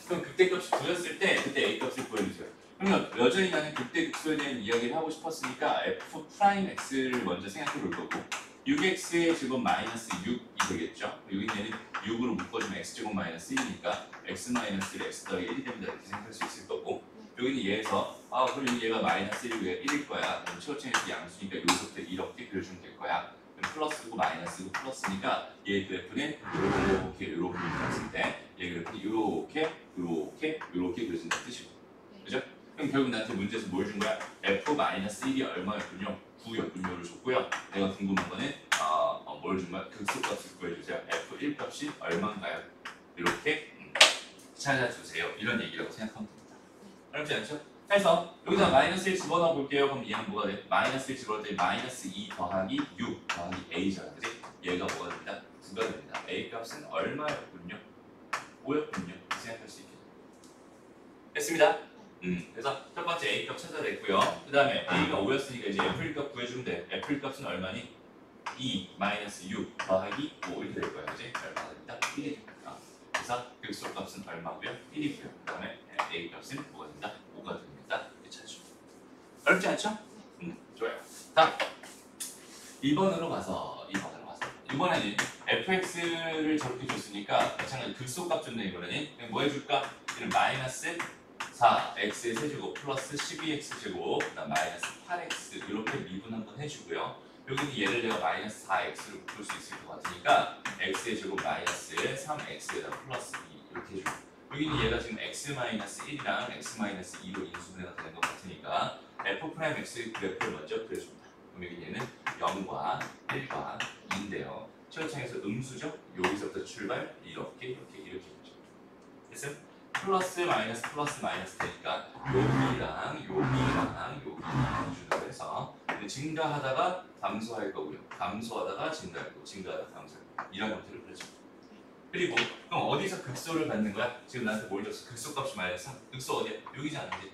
그럼 극대값이 9였을 때 그때 a값을 구해주세요. 그러면 여전히 나는 극대 극소에 대한 이야기를 하고 싶었으니까 f'x를 먼저 생각해 볼 거고 6x의 제곱 마이너스 6이 되겠죠. 여기는 6으로 묶어주면 x제곱 마이너스 1이니까 x 마이너스 1, x 더하기 1이 됩니다. 이렇게 생각할 수 있을 거고 여기는 얘에서 그럼 얘가 마이너스 1이고 1일 거야. 그럼 최고점에서 양수니까 여기서부터 이렇게 그려주면 될 거야. 그럼 플러스고 마이너스고 플러스니까 얘 그래프는 이렇게 그렸을 때 얘 그래프는 이렇게 그려진다는 뜻이고 그죠? 그럼 결국 나한테 문제에서 뭘 준 거야? f-1이 얼마였군요? 9였군요를 줬고요. 내가 궁금한 거는 뭘 준 거야? 극소값을 구해주세요. f1 값이 얼마인가요? 이렇게 찾아주세요. 이런 얘기라고 생각하면 됩니다. 어렵지 않죠? 해서 여기다 마이너스 1 집어넣어 볼게요. 그럼 얘는 뭐가 돼? 마이너스 1 집어넣을 때 마이너스 2 더하기 6 더하기 a잖아. 그지? 얘가 뭐가 됩니다? 9가 됩니다. a 값은 얼마였군요? 5였군요. 생각할 수 있겠죠. 됐습니다. 그래서 첫 번째 a 값 찾아냈고요. 그 다음에 a가 5였으니까 이제 f1 값 구해주면 돼. f1 값은 얼마니? 2 마이너스 6 더하기 5 이렇게 될 거예요. 그지? 얼마가 됩니다? 1이 됩니다. 그래서 극소값은 얼마고요? 1이고요. 그 다음에 a 값은 뭐가 된다? 5가 됩니다. 이렇게 찾죠. 어렵지 않죠? 좋아요. 다음 2번으로 가서 이번에는 fx를 저렇게 줬으니까 마찬가지 극소값 줬네. 이번에는 그냥 뭐 해줄까? 이는 마이너스 4x의 세제곱 플러스 12x 제곱 그다음 마이너스 8x 이렇게 미분 한번 해주고요. 여기는 얘를 내가 마이너스 4x로 풀 수 있을 것 같으니까 x의 제곱 마이너스 3x에다 플러스 2 이렇게 해주고 여기는 얘가 지금 x 마이너스 1이랑 x 마이너스 2로 인수분해가 되는 것 같으니까 f 프라임 x 그래프를 먼저 그려줍니다. 그럼 여기 얘는 0과 1과 2인데요. 최고창에서 음수죠? 여기서부터 출발 이렇게 해주죠. 됐어요? 플러스 마이너스 되니까 여기랑 기준으로 해서 증가하다가 감소할 거고요. 감소하다가 증가할 거고 증가하다가 감소할 거고 이런 형태로 그려줘. 그리고 그럼 어디서 극소를 갖는 거야? 지금 나한테 뭘 줬어? 극소값이 마이너스 3. 극소 어디야? 여기지 않은지.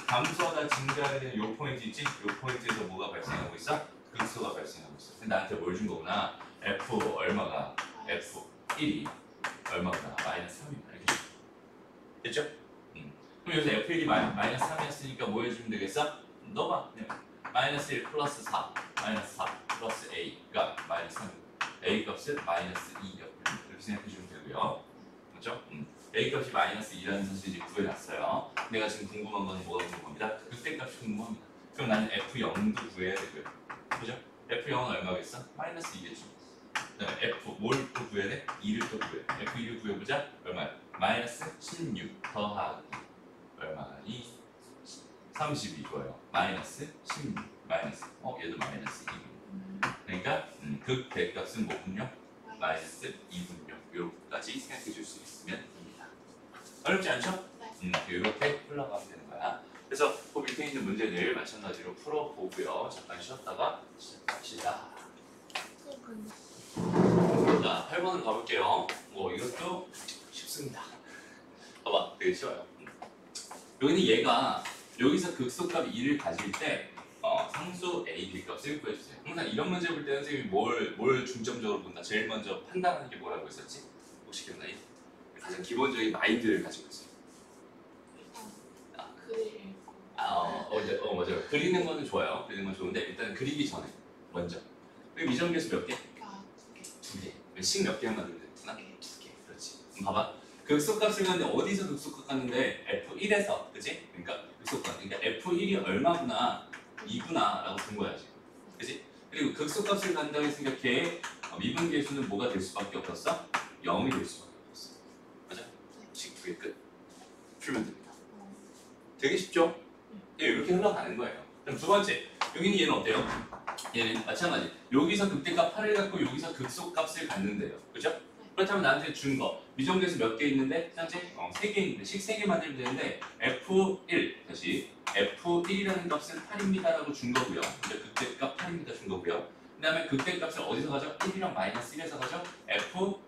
감소하다 증가하게 되는 요 포인트 있지? 요 포인트에서 뭐가 발생하고 있어? 극소가 발생하고 있어. 근데 나한테 뭘 준 거구나? F 얼마가? F1이 얼마가? 마이너스 3이다. 됐죠? 그럼 여기서 F1이 마이너스 3이었으니까 뭐 해주면 되겠어? 너가 마이너스 1 플러스 4 마이너스 4 플러스 A가 마이너스 3 A 값은 마이너스 2 이렇게 생각해주면 되고요. 그렇죠? A 값이 마이너스 2라는 사실을 이제 구해놨어요. 내가 지금 궁금한 건 뭐가 궁금합니다? 그때 값이 궁금합니다. 그럼 나는 F0도 구해야 되고요. 그죠? F0은 얼마겠어? 마이너스 2겠죠. 그다음에 F 뭘 또 구해야 돼? 2를 또 구해야 돼. F2를 구해보자. 얼마야? 마이너스 16 더하기 얼마니? 32고요. 마이너스 16 마이너스 얘도 마이너스 2분요. 그러니까 극대값은 뭐군요? 마이너스 2분요. 이렇게까지 생각해 줄 수 있으면 됩니다. 어렵지 않죠? 이렇게 흘러가면 되는 거야. 그래서 그 밑에 있는 문제들 마찬가지로 풀어보고요. 잠깐 쉬었다가 시작합시다. 자, 8번으로 가볼게요. 이것도 쉽습니다. 봐봐, 되게 쉬워요. 여기는 얘가 여기서 극소값 2를 가질 때 상수 A, B 값을 구해주세요. 항상 이런 문제 볼 때는 선생님이 뭘 중점적으로 본다? 제일 먼저 판단하는 게 뭐라고 했었지? 혹시 기억나요? 가장 기본적인 마인드를 가지고 있어요. 글을 읽고 맞아요. 그리는 거는 좋아요. 그리는 건 좋은데 일단 그리기 전에 먼저. 그리고 미정계수 몇 개? 2개. 식 몇 개만 만들면 되구나? 2개. 그렇지. 그럼 봐봐. 극소값을 갖는데 어디서 극소값 갖는데 F1에서, 그치? 그러니까 극소값. 그러니까 F1이 얼마구나, 2구나 라고 준 거야 지금. 그치? 그리고 극소값을 간다고 생각해. 미분계수는 뭐가 될 수밖에 없었어? 0이 될 수밖에 없었어. 맞아? 식 2개 끝. 풀면 됩니다. 되게 쉽죠? 이렇게 흘러가는 거예요. 그럼 두 번째, 여기는 얘는 어때요? 얘는 마찬가지. 여기서 극대값 8을 갖고 여기서 극소값을 갖는데요. 그죠? 그렇다면 나한테 준 거, 미정계수 몇 개 있는데? 현재 3개 있는데, 식 3개 만들면 되는데 F1, 다시 F1이라는 값은 8입니다 라고 준 거고요. 극대값 8입니다 준 거고요. 그 다음에 극대값을 어디서 가죠? 1이랑 마이너스 1에서 가죠? F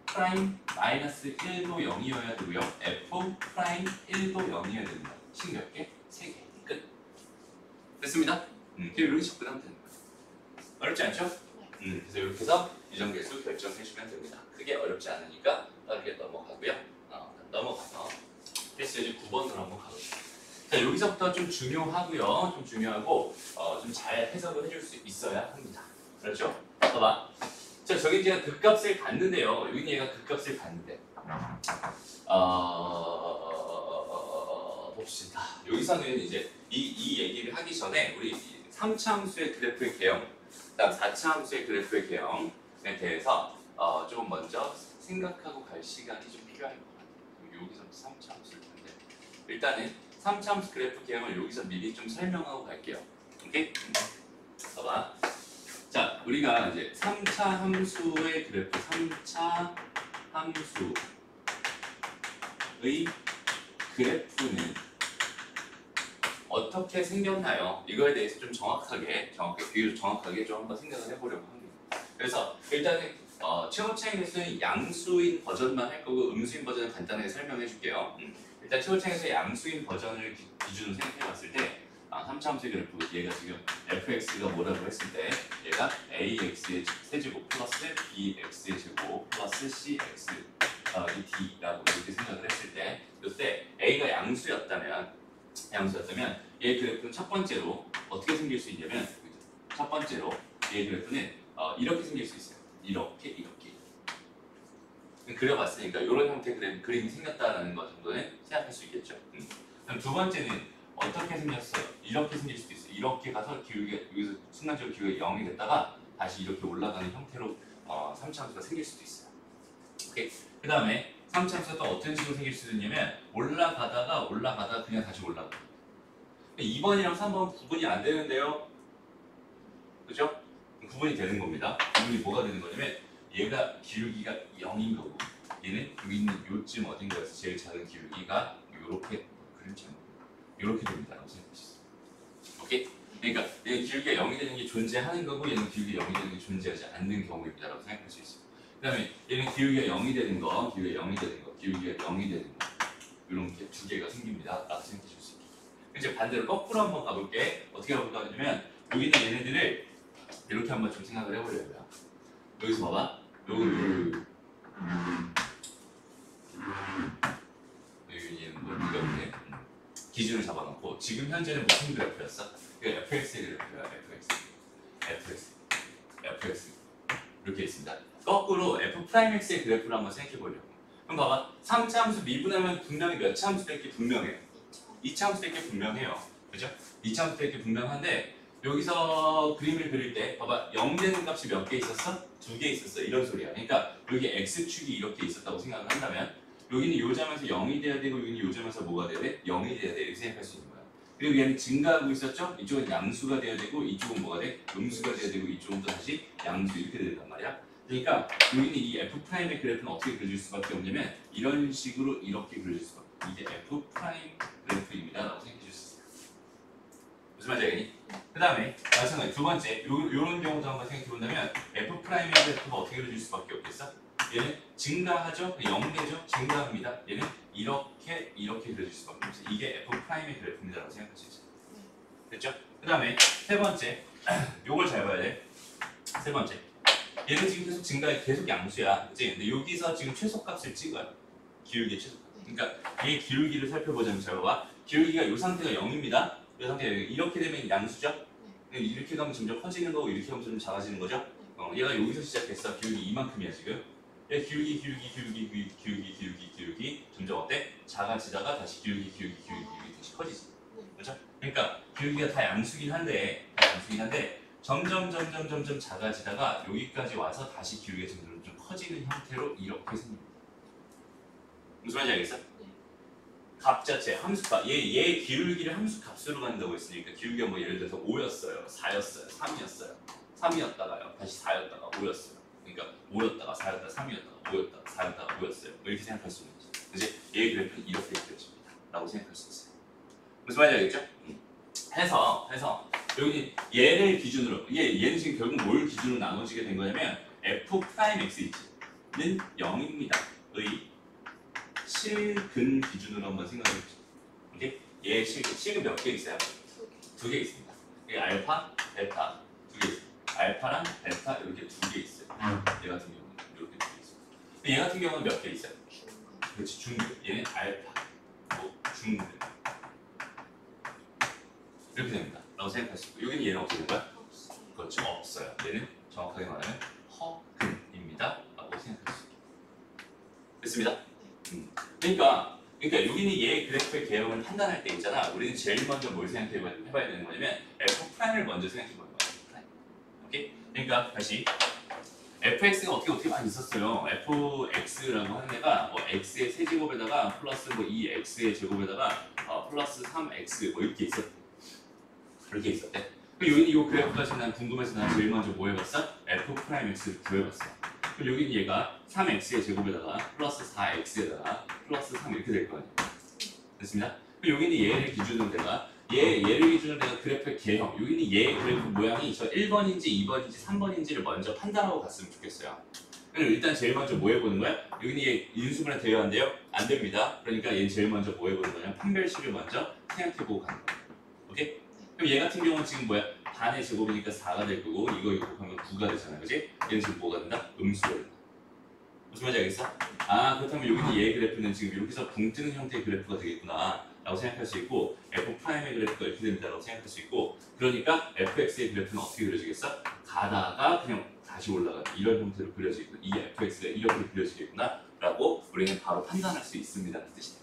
프라임 마이너스 1도 0이어야 되고요. F 프라임 1도 0이어야 됩니다. 식 몇 개? 3개. 끝. 됐습니다. 이렇게 접근하면 되는 거예요. 어렵지 않죠? 그래서 이렇게 해서 미정계수 결정해주면 됩니다. 크게 어렵지 않으니까 빠르게 넘어가고요. 넘어가서 그래서 이제 9번으로 한번 가보죠. 자, 여기서부터 좀 중요하고요. 좀 중요하고 좀 잘 해석을 해줄 수 있어야 합니다. 그렇죠? 봐봐. 자, 저기 제가 극값을 갖는데요. 여기는 얘가 극값을 갖는데 봅시다. 여기서는 이제 이 얘기를 하기 전에 우리 3차 함수의 그래프의 개형, 그다음 4차 함수의 그래프의 개형에 대해서 좀 먼저 생각하고 갈 시간이 좀 필요할 것 같아요. 여기서부터 3차 함수를 텐데 일단은 3차 함수 그래프 개형을 여기서 미리 좀 설명하고 갈게요. 오케이? 봐봐. 자, 우리가 이제 3차 함수의 그래프, 3차 함수의 그래프는 어떻게 생겼나요? 이거에 대해서 좀 비교적 정확하게 좀 한번 생각을 해보려고 합니다. 그래서 일단은 최고차이에서는 양수인 버전만 할 거고 음수인 버전은 간단하게 설명해 줄게요. 일단 최고차이에서 양수인 버전을 기준으로 생각해 봤을 때 3차 3차함수의 그래프 얘가 지금 fx가 뭐라고 했을 때 얘가 ax의 세제곱 플러스 bx의 제곱 플러스 cx 이 d라고 이렇게 생각을 했을 때 이때 a가 양수였다면 얘 그래프는 첫 번째로 어떻게 생길 수 있냐면 첫 번째로 얘 그래프는 이렇게 생길 수 있어요. 이렇게 그려봤으니까 이런 형태의 그림이 생겼다는 것 정도는 생각할 수 있겠죠. 그럼 두 번째는 어떻게 생겼어요? 이렇게 생길 수도 있어요. 이렇게 가서 기울기가 여기서 순간적으로 기울기가 0이 됐다가 다시 이렇게 올라가는 형태로 3차함수가 생길 수도 있어요. 오케이. 그 다음에 3차함수가 또 어떤 식으로 생길 수도 있냐면 올라가다가 그냥 다시 올라가. 2번이랑 3번 구분이 안 되는데요. 그죠? 구분이 되는 겁니다. 구분이 뭐가 되는 거냐면 얘가 기울기가 0인 거고 얘는 여기 있는 요쯤 어딘가에서 제일 작은 기울기가 요렇게 이렇게 됩니다라고 생각하시죠. 오케이? 그러니까 얘는 기울기가 0이 되는 게 존재하는 거고 얘는 기울기가 0이 되는 게 존재하지 않는 경우입니다라고 생각할 수 있어요. 그 다음에 얘는 기울기가 0이 되는 거, 기울기가 0이 되는 거 이런 게 두 개가 생깁니다라고 생각해 줄 수 있겠죠. 이제 반대로 거꾸로 한번 가볼게. 어떻게 가볼까 하면 여기 있는 얘네들을 이렇게 한번 좀 생각을 해보려고요. 여기서 봐봐. 여기 얘는 뭐 누가 보네. 기준을 잡아놓고 지금 현재는 무슨 그래프였어? fx의 그래프야. fx 이렇게 있습니다. 거꾸로 f'x의 그래프를 한번 생각해보려고. 그럼 봐봐. 3차 함수 미분하면 분명히 몇 차 함수 될 게 분명해요. 2차 함수 될 게 분명해요. 그죠? 2차 함수 될 게 분명한데 여기서 그림을 그릴 때 봐봐. 0 되는 값이 몇 개 있었어? 2개 있었어. 이런 소리야. 그러니까 여기 x축이 이렇게 있었다고 생각을 한다면 여기는 요 점에서 0이 돼야 되고 여기는 요 점에서 뭐가 돼야 돼? 0이 돼야 돼. 이렇게 생각할 수 있는 거야. 그리고 얘는 증가하고 있었죠? 이쪽은 양수가 돼야 되고 이쪽은 뭐가 돼? 음수가 돼야 되고 이쪽은 또 다시 양수 이렇게 된단 말이야. 그러니까 여기는 이 f'의 그래프는 어떻게 그려질 수밖에 없냐면 이런 식으로 이렇게 그려질 수밖에 없어. 이게 f' 그래프입니다 라고 생각해 줄 수 있어요. 무슨 말인지 알겠니? 그 다음에 마찬가지 두 번째 요런 경우도 한번 생각해 본다면 f'의 그래프가 어떻게 그려질 수밖에 없겠어? 얘는 증가하죠? 0되죠? 증가합니다. 얘는 이렇게 그려질 수밖에 없어요. 이게 f'의 그래프입니다 라고 생각할 수 있어요. 됐죠? 그 다음에 세 번째 요걸 잘 봐야 돼. 세 번째 얘는 지금 계속 증가해 계속 양수야. 그치? 근데 여기서 지금 최소값을 찍어요. 기울기의 최소값. 그러니까 이 기울기를 살펴보자면 잘 봐봐. 기울기가 이 상태가 0입니다. 이 상태가 0. 이렇게 되면 양수죠? 이렇게 가면 점점 커지는 거고 이렇게 하면 점점 작아지는 거죠? 얘가 여기서 시작했어. 기울기 이만큼이야 지금. 얘 기울기 점점 어때? 작아지다가 다시 기울기 다시 커지지. 그렇죠? 그러니까 기울기가 다 양수긴 한데 점점 작아지다가 여기까지 와서 다시 기울기가 점점 좀 커지는 형태로 이렇게 생깁니다. 무슨 말인지 알겠어? 값 자체, 함수값. 얘 기울기를 함수값으로 간다고 했으니까 기울기가 뭐 예를 들어서 5였어요, 4였어요, 3이었어요. 3이었다가요, 다시 4였다가 5였어요. 그러니까 5였다가 4였다가 3이었다가 5였다가 4였다가 5였어요. 이렇게 생각할 수 있는 거지. 그치? 얘 그래프는 이렇게 그려집니다. 라고 생각할 수 있어요. 무슨 말인지 알겠죠? 해서 여기 얘를 기준으로 얘는 지금 결국 뭘 기준으로 나눠지게 된 거냐면 f'x는 0입니다. 의 실근 기준으로 한번 생각해 보죠. 오케이? 얘 실근 몇 개 있어요? 두 개 있습니다. 이게 알파, 베타 두 개 있어요. 알파랑 베타 이렇게 두 개 있어요. 얘 같은 경우는 이렇게 두 개 있어요. 얘 같은 경우는 몇 개 있어요? 그렇지, 중급. 얘는 알파, 중급 이렇게 됩니다. 라고 생각할 수 있고 여기는 얘는 어떻게 된 거야? 그렇죠, 없어요. 얘는 정확하게 말하면 허근입니다. 라고 생각할 수 있게 됐습니다. 그러니까 여기는 얘 그래프의 개형을 판단할 때 있잖아. 우리는 제일 먼저 뭘 생각해봐야 되는 거냐면 f'을 먼저 생각해보는 거야. 오케이? 그러니까 다시 fx가 어떻게 많이 있었어요. fx라고 하는 애가 뭐 x의 세제곱에다가 플러스 뭐 2x의 제곱에다가 플러스 3x 뭐 이렇게 있었대. 여기는 이 그래프까지 난 궁금해서 난 제일 먼저 뭐 해봤어? f'x를 구해봤어. 그럼 여기는 얘가 3x의 제곱에다가 플러스 4x에다가 플러스 3 이렇게 될 거 아니야. 됐습니다? 그럼 여기는 얘를 기준으로 얘를 기준으로 내가 그래프의 개형, 여기는 얘 그래프 모양이 저 1번인지 2번인지 3번인지를 먼저 판단하고 갔으면 좋겠어요. 그럼 일단 제일 먼저 뭐 해보는 거야? 여기는 얘 인수분해 돼야 한대요? 안 됩니다. 그러니까 얘는 제일 먼저 뭐 해보는 거냐? 판별식을 먼저 생각해보고 가는 거야. 오케이? 그럼 얘 같은 경우는 지금 뭐야? 반의 제곱이니까 4가 될 거고 이거 곱하면 9가 되잖아, 그지? 얘는 지금 뭐가 된다? 음수가 된다. 무슨 말인지 알겠어? 아, 그렇다면 여기는 얘 그래프는 지금 이렇게 해서 붕 뜨는 형태의 그래프가 되겠구나 라고 생각할 수 있고 F'의 그래프가 이렇게 됩니다 라고 생각할 수 있고 그러니까 fx의 그래프는 어떻게 그려지겠어? 가다가 그냥 다시 올라가는 이런 형태로 그려지고 이 fx가 이렇게 그려지겠구나 라고 우리는 바로 판단할 수 있습니다 그 뜻이에요.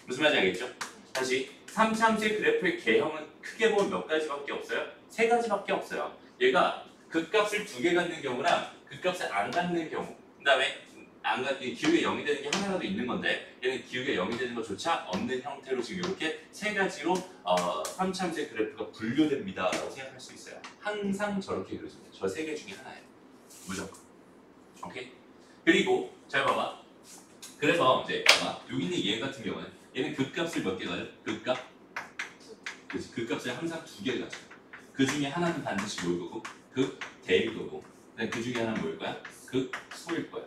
무슨 말인지 알겠죠? 다시 3차함수의 그래프의 개형은 크게 보면 몇 가지밖에 없어요? 3가지밖에 없어요. 얘가 극값을 2개 갖는 경우랑 극값을 안 갖는 경우 그 다음에 기울기 0이 되는 게 하나라도 있는 건데 얘는 기울기 0이 되는 것조차 없는 형태로 지금 이렇게 3가지로 3차함수의 그래프가 분류됩니다 라고 생각할 수 있어요. 항상 저렇게 그려집니다. 저 3개 중에 하나예요. 무조건. 오케이? 그리고 잘 봐봐. 그래서 이제 봐봐. 여기 있는 얘 같은 경우는 얘는 극값을 몇 개 가져? 극값? 그렇지. 극값을 항상 2개 가져. 그 중에 하나는 반드시 뭐일 거고? 극대일 거고. 그 중에 하나는 뭐일 거야? 극소일 거야.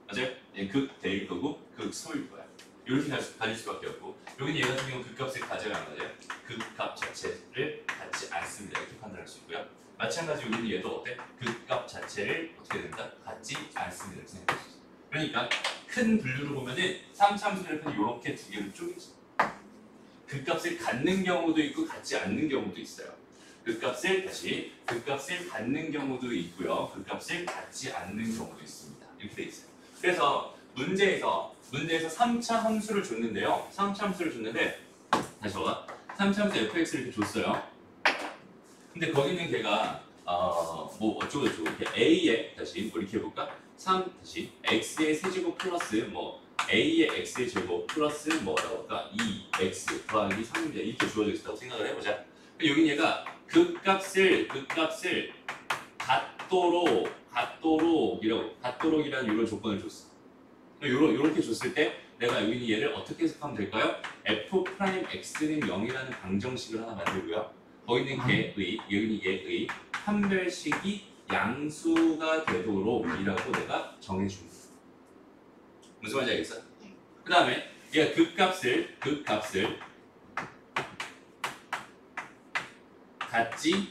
맞아요? 얘는 극대일 거고 극소일 거야. 이렇게 가질 수밖에 없고 여기는 얘 같은 경우는 극값을 가져야 안 가져요? 극값 자체를 갖지 않습니다. 이렇게 판단할 수 있고요. 마찬가지로 여기는 얘도 어때? 극값 자체를 어떻게 된다? 갖지 않습니다. 이렇게 생각할 수 있어요. 그러니까 큰 분류로 보면은 3차함수 그래프는 이렇게 2개로 쪼개져. 극값을 갖는 경우도 있고 갖지 않는 경우도 있어요. 극값을 갖는 경우도 있고요. 극값을 갖지 않는 경우도 있습니다. 이렇게 돼 있어요. 그래서 문제에서 3차 함수를 줬는데요. 3차 함수를 줬는데 다시 봐봐. 3차 함수 fx를 이렇게 줬어요. 근데 거기는 걔가 뭐 어쩌고저쩌고 이렇게 a에 다시 뭐 이렇게 해볼까? 3 다시 x의 세제곱 플러스 뭐 a의 x의 제곱 플러스 뭐라고 할까? 2x 더하기 3입니다. 이렇게 주어져 있다고 생각을 해보자. 여긴 얘가 극값을 같도록이라는 이런 조건을 줬어. 요렇게 줬을 때 내가 여기 얘를 어떻게 해석하면 될까요? f'x는 0이라는 방정식을 하나 만들고요. 거기 있는 얘의 판별식이 양수가 되도록이라고 내가 정해준 거야. 무슨 말인지 알겠어? 그 다음에 얘가 극값을 갖지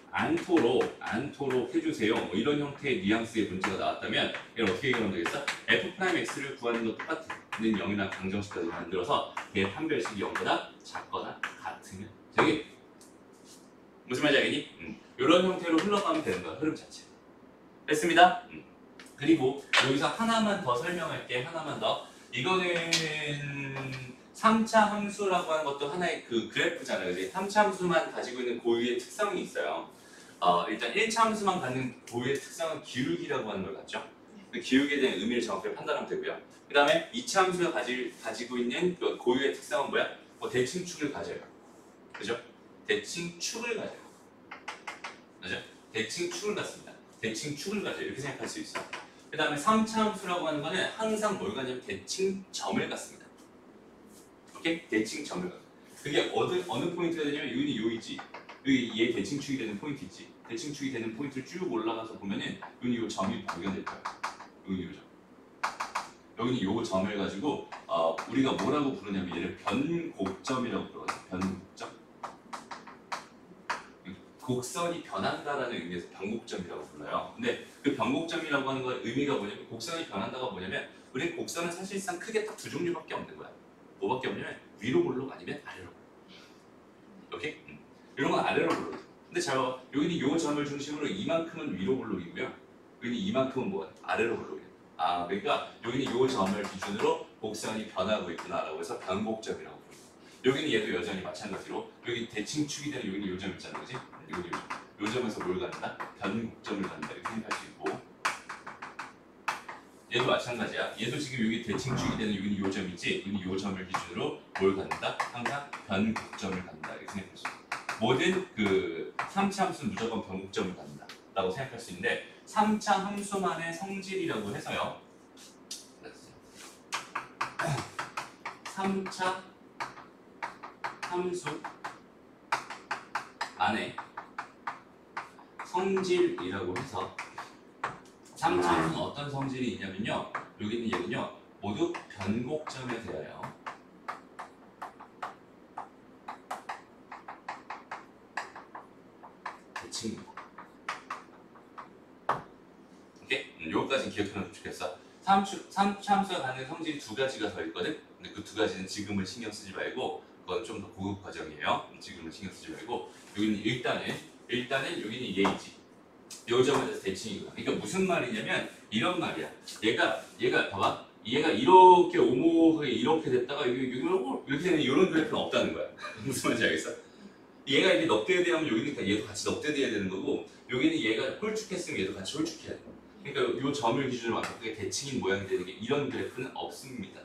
않도록 해주세요. 뭐 이런 형태의 뉘앙스의 문제가 나왔다면 얘를 어떻게 얘기하면 되겠어? f'x를 구하는 것 똑같은 0이나 방정식까지 만들어서 얘의 판별식이 0보다 작거나 같으면 되게 무슨 말인지 알겠니? 이런 형태로 흘러가면 되는 거야. 흐름 자체. 됐습니다. 그리고 여기서 하나만 더 설명할게. 하나만 더. 이거는 3차 함수라고 하는 것도 하나의 그 그래프잖아요. 그지? 3차 함수만 가지고 있는 고유의 특성이 있어요. 일단 1차 함수만 갖는 고유의 특성은 기울기라고 하는 걸 갖죠. 그 기울기에 대한 의미를 정확하게 판단하면 되고요. 그 다음에 2차 함수가 가지고 있는 그 고유의 특성은 뭐야? 뭐 대칭축을 가져요. 그죠? 대칭축을 가져요. 맞아? 대칭축을 갖습니다. 대칭축을 가져요. 이렇게 생각할 수 있어. 그 다음에 3차 함수라고 하는 거는 항상 뭘 갖냐면 대칭점을 갖습니다. 오케이? 대칭점을 갖습니다. 그게 어느 포인트가 되냐면 여기는 요이지. 여기 얘 대칭축이 되는 포인트 있지. 대칭축이 되는 포인트를 쭉 올라가서 보면은 여기는 요 점이 발견될 거야. 여기는 요 점. 여기는 요 점을 가지고 우리가 뭐라고 부르냐면 얘를 변곡점이라고 부르거든요. 변곡점. 곡선이 변한다라는 의미에서 변곡점이라고 불러요. 근데 그 변곡점이라고 하는 건 의미가 뭐냐면 곡선이 변한다가 뭐냐면 우리 곡선은 사실상 크게 딱 2 종류밖에 없는 거야. 뭐밖에 없냐면 위로 볼록 아니면 아래로 볼록. 오케이? 이런 건 아래로 볼록. 근데 잘 봐봐. 여기는 요 점을 중심으로 이만큼은 위로 볼록이고요. 여기는 이만큼은 뭐야? 아래로 볼록이야. 그러니까 여기는 요 점을 기준으로 곡선이 변하고 있구나라고 해서 변곡점이라고 불러요. 여기는 얘도 여전히 마찬가지로 여기 대칭축이 되는 여기는 요 점 있잖아, 그지? 요 점에서 뭘 갖는다? 변곡점을 갖는다 이렇게 생각할 수 있고 얘도 마찬가지야. 얘도 지금 여기 대칭축이 되는 여기는 요 점이지 여기는 요 점을 기준으로 뭘 갖는다? 항상 변곡점을 갖는다 이렇게 생각할 수 있고 모든 그 3차 함수는 무조건 변곡점을 갖는다 라고 생각할 수 있는데 3차 함수만의 성질이라고 해서요 3차 함수 안에 성질이라고 해서 3차 함수는 어떤 성질이 있냐면요 여기 있는 얘는요 모두 변곡점에 대하여 대칭입니다. 오케이? 요거까지 기억해놓으면 좋겠어. 3차함수가 갖는 성질이 두 가지가 더 있거든. 근데 그 두 가지는 지금은 신경 쓰지 말고 그건 좀 더 고급 과정이에요. 지금은 신경 쓰지 말고 여기는 일단은 여기는 얘이지. 요 점에서 대칭이구나. 그러니까 무슨 말이냐면 이런 말이야. 얘가 봐봐. 얘가 이렇게 오목하게 이렇게 됐다가 여기 이렇게 되는 이런 그래프는 없다는 거야. 무슨 말인지 알겠어? 얘가 이렇게 넉대되면 여기는 얘도 같이 넉대돼야 되는 거고 여기는 얘가 홀쭉했으면 얘도 같이 홀쭉해야 돼. 그러니까 요 점을 기준으로 완벽하게 대칭인 모양이 되는 게 이런 그래프는 없습니다.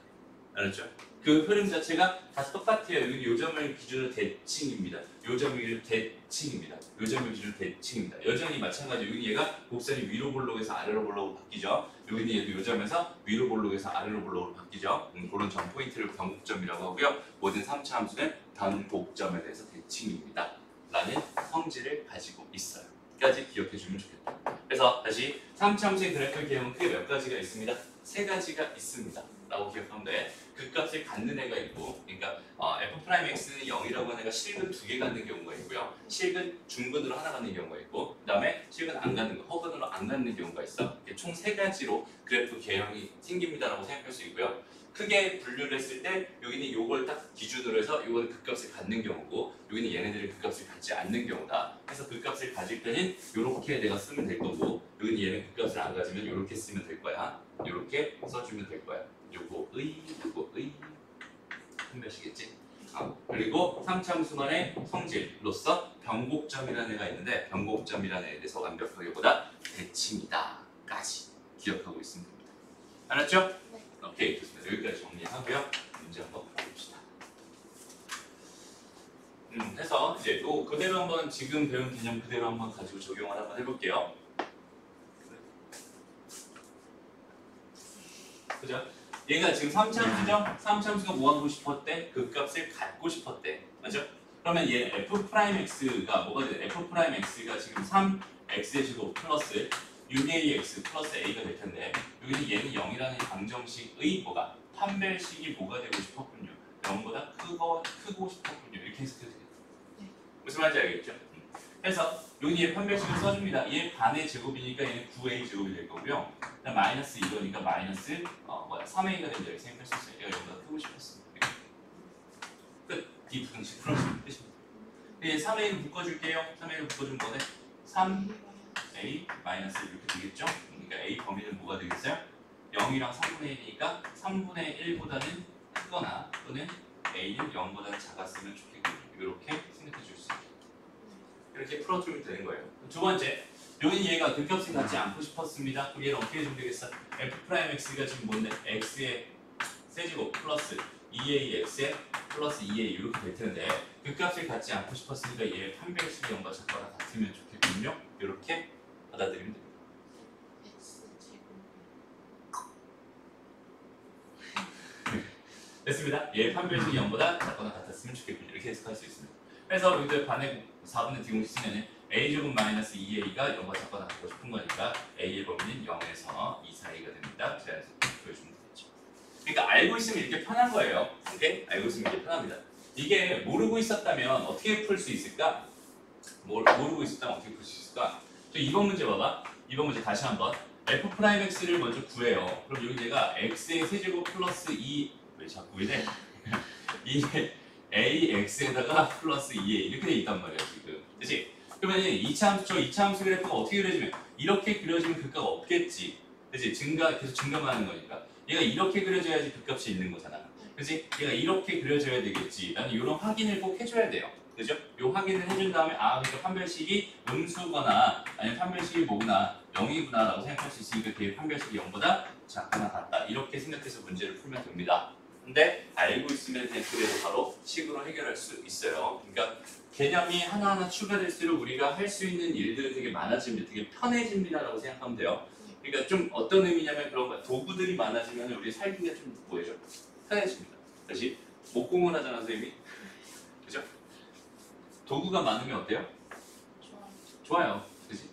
알았죠? 그 흐름 자체가 다 똑같아요. 여기 요 점을 기준으로 대칭입니다. 요 점을 기준으로 대칭입니다. 요 점을 기준으로 대칭입니다. 여전히 마찬가지. 여기 얘가 곡선이 위로 볼록에서 아래로 볼록으로 바뀌죠. 여기는 얘도 요 점에서 위로 볼록에서 아래로 볼록으로 바뀌죠. 그런 점 포인트를 변곡점이라고 하고요. 모든 3차 함수는 변곡점에 대해서 대칭입니다. 라는 성질을 가지고 있어요. 까지 기억해 주면 좋겠다. 그래서 다시 3차 함수의 그래프 개형은 크게 몇 가지가 있습니다. 세 가지가 있습니다. 라고 기억하면 돼. 그 값을 갖는 애가 있고, 그러니까 f'x는 0이라고 하는 애가 실근 2개 갖는 경우가 있고요. 실근 중근으로 하나 갖는 경우가 있고, 그 다음에 실근 안 갖는 거, 허근으로 안 갖는 경우가 있어. 총 세 가지로 그래프 개형이 생깁니다라고 생각할 수 있고요. 크게 분류를 했을 때 여기는 요걸 딱 기준으로 해서 요거는 그 값을 갖는 경우고 여기는 얘네들이 그 값을 갖지 않는 경우다. 그래서 그 값을 가질 때는 요렇게 내가 쓰면 될 거고 여기는 얘는 그 값을 안 가지면 요렇게 쓰면 될 거야. 요렇게 써주면 될 거야. 요거의 분별시겠지? 그리고 3차 함수만의 성질로서 변곡점이라는 애가 있는데 변곡점이라는 애에 대해서 완벽하게 보다 대칭이다 까지 기억하고 있으면 됩니다. 알았죠? 네. 오케이, 좋습니다. 여기까지 정리하고요. 문제 한번 봅시다. 해서 이제 또 그대로 한번 지금 배운 개념 그대로 한번 가지고 적용을 한번 해볼게요. 그죠? 얘가 지금 3차함수죠? 3차함수가 뭐 하고 싶었대? 그 값을 갖고 싶었대. 맞죠? 그러면 얘 f'x가 뭐가 돼? f'x가 지금 3x의 제곱 플러스 6ax 플러스 a가 될 텐데 여기는 얘는 0이라는 방정식의 뭐가? 판별식이 뭐가 되고 싶었군요. 0보다 크고 싶었군요. 이렇게 해석해도 되겠다. 네. 무슨 말인지 알겠죠? 그래서 여기 얘 판별식을 써줍니다. 얘 반의 제곱이니까 얘는 9a 제곱이 될 거고요. 그다음 마이너스 이거니까 마이너스 3a가 된다 이렇게 생각할 수 있어요. 얘가 0보다 크고 싶었습니다. 끝. 이 부등식 풀어주면 끝입니다. 얘 3a를 묶어줄게요. 3a를 묶어주면 뭐네? 3a 마이너스 이렇게 되겠죠? 그러니까 a 범위는 뭐가 되겠어요? 0이랑 3분의 1이니까 3분의 1보다는 크거나 또는 a는 0보다는 작았으면 좋겠군요. 이렇게 생각해 줄 수 있어요. 이렇게 풀어주면 되는 거예요. 두 번째, 여기는 얘가 그 값을 갖지 않고 싶었습니다. 그럼 얘는 어떻게 해주면 되겠어? f'x가 지금 뭔데? x의 세제곱 플러스 2ax의 플러스 2a 이렇게 될 텐데 그 값을 갖지 않고 싶었으니까 얘의 판별식이 0과 작거나 같으면 좋겠군요. 이렇게 받아들이면 됩니다. 됐습니다. 얘의 판별식이 0보다 작거나 같았으면 좋겠군요. 이렇게 해석할 수 있습니다. 그래서 여기들 반의 4분의 D공식 쓰면은 a제곱 마이너스 2a가 0과 작거나 같고 싶은 거니까 a의 범위는 0에서 2 사이가 됩니다. 제가 보여주면 되겠죠. 그러니까 알고 있으면 이렇게 편한 거예요. 오케이? 알고 있으면 이렇게 편합니다. 이게 모르고 있었다면 어떻게 풀 수 있을까? 모르고 있었다면 어떻게 풀 수 있을까? 저 2번 문제 봐봐. 2번 문제 다시 한번. f'x를 먼저 구해요. 그럼 여기 내가 x의 세제곱 플러스 2 왜 자꾸 이래? 이게 ax에다가 플러스 2a 이렇게 돼 있단 말이야 지금. 그치? 그러면 2차 함수 그래프가 어떻게 그려지면 이렇게 그려지면 그 값 없겠지. 그치? 계속 증가만 하는 거니까. 얘가 이렇게 그려져야지 그 값이 있는 거잖아. 그치? 얘가 이렇게 그려져야 되겠지. 나는 이런 확인을 꼭 해줘야 돼요. 그죠? 요 확인을 해준 다음에 그러니까 판별식이 음수거나 아니면 판별식이 뭐구나 0이구나 라고 생각할 수 있으니까 그 판별식이 0보다 작거나 같다. 이렇게 생각해서 문제를 풀면 됩니다. 근데 알고 있으면 그냥 그대로 바로 식으로 해결할 수 있어요. 그러니까 개념이 하나하나 추가될수록 우리가 할 수 있는 일들이 되게 많아집니다. 되게 편해집니다라고 생각하면 돼요. 그러니까 좀 어떤 의미냐면 그런 거야. 도구들이 많아지면 우리 살기가 좀 뭐예요? 편해집니다. 다시 목공을 하잖아 선생님이. 그죠? 도구가 많으면 어때요? 좋아요. 그지?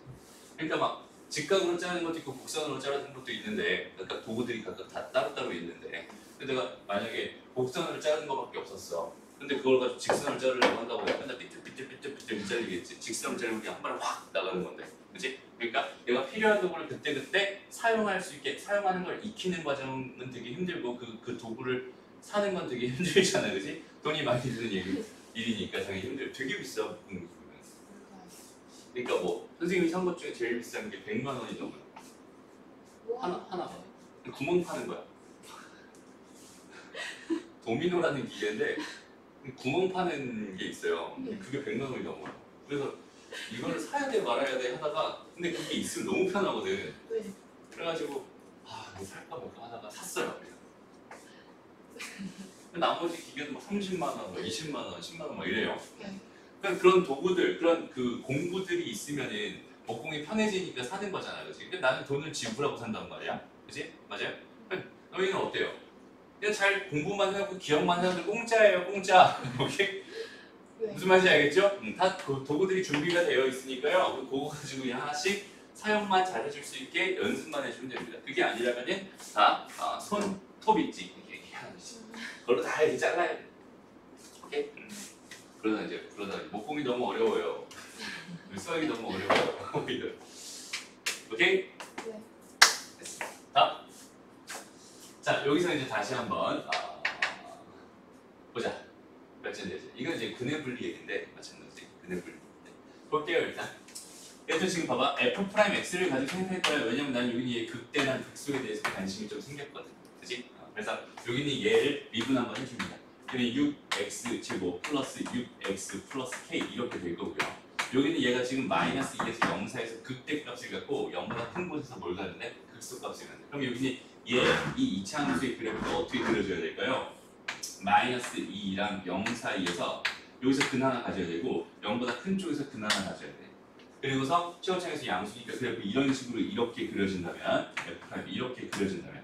그러니까 막 직각으로 자르는 것도 있고 곡선으로 자르는 것도 있는데 그러니까 도구들이 각각 다 따로따로 있는데 근데 내가 만약에 곡선으로 자르는 것밖에 없었어. 근데 그걸 가지고 직선을 자르려고 한다고 해. 맨날 삐뚤삐뚤 자르게 알겠지? 직선 자르기 한 번에 확 나가는 건데, 그렇지? 그러니까 내가 필요한 도구를 그때 사용할 수 있게 사용하는 걸 익히는 과정은 되게 힘들고 그 도구를 사는 건 되게 힘들잖아, 그렇지? 돈이 많이 드는 일이니까 당연히 힘들. 되게 비싸 공부는. 그러니까 뭐 선생님이 산 것 중에 제일 비싼 게 100만 원이 넘어요. 하나 구멍 파는 거야. 도미노라는 기계인데 구멍 파는 게 있어요. 그게 100만 원이 넘어요. 그래서 이거를 사야 돼 말아야 돼 하다가 근데 그게 있으면 너무 편하거든. 네. 그래가지고 이거 살까 말까 하다가 샀어요. 나머지 기계도 막 30만 원, 뭐 20만 원, 10만 원 막 이래요. 네. 그러니까 그런 도구들, 그런 그 공부들이 있으면은 먹공이 편해지니까 사는 거잖아, 그렇지? 근데 나는 돈을 지불하고 산단 말이야, 그렇지? 맞아요? 너희는 어때요? 그냥 잘 공부만 하고 기억만 하면 공짜예요, 공짜. 오케이? 네. 무슨 말인지 알겠죠? 다 그 도구들이 준비가 되어 있으니까요. 그거 가지고 그냥 하나씩 사용만 잘 해줄 수 있게 연습만 해주면 됩니다. 그게 아니라면은 다 손톱 있지, 이렇게 하나씩. 그걸로 다 이렇게 잘라야 돼. 오케이? 그러다 목공이 너무 어려워요. 수학이 너무 어려워요. 오케이? 네. 됐습니다. 자, 여기서 이제 다시 한번 보자. 몇 젠데지? 이건 이제 근해 분리 얘기인데 마찬가지 근해 분리. 볼게요 일단. 얘도 지금 봐봐. f 프라임 x를 가지고 생각할 거야. 왜냐면 난 여기 극대나 극소에 대해서 관심이 좀 생겼거든. 그렇지? 그래서 여기는 얘를 미분 한번 해줍니다. 얘는 6x 제곱 플러스 6x 플러스 k 이렇게 될 거고요. 여기는 얘가 지금 마이너스 2에서 0 사이에서 극대값을 갖고 0보다 큰 곳에서 뭘 가는데 극소값을 가는데. 그럼 여기는 이 2차 함수의 그래프가 어떻게 그려져야 될까요? 마이너스 2랑 0 사이에서 여기서 근 하나 가져야 되고 0보다 큰 쪽에서 근 하나 가져야 돼. 그리고서 시험장에서 양수니까 그래프 이런 식으로 이렇게 그려진다면 F' 이렇게 그려진다면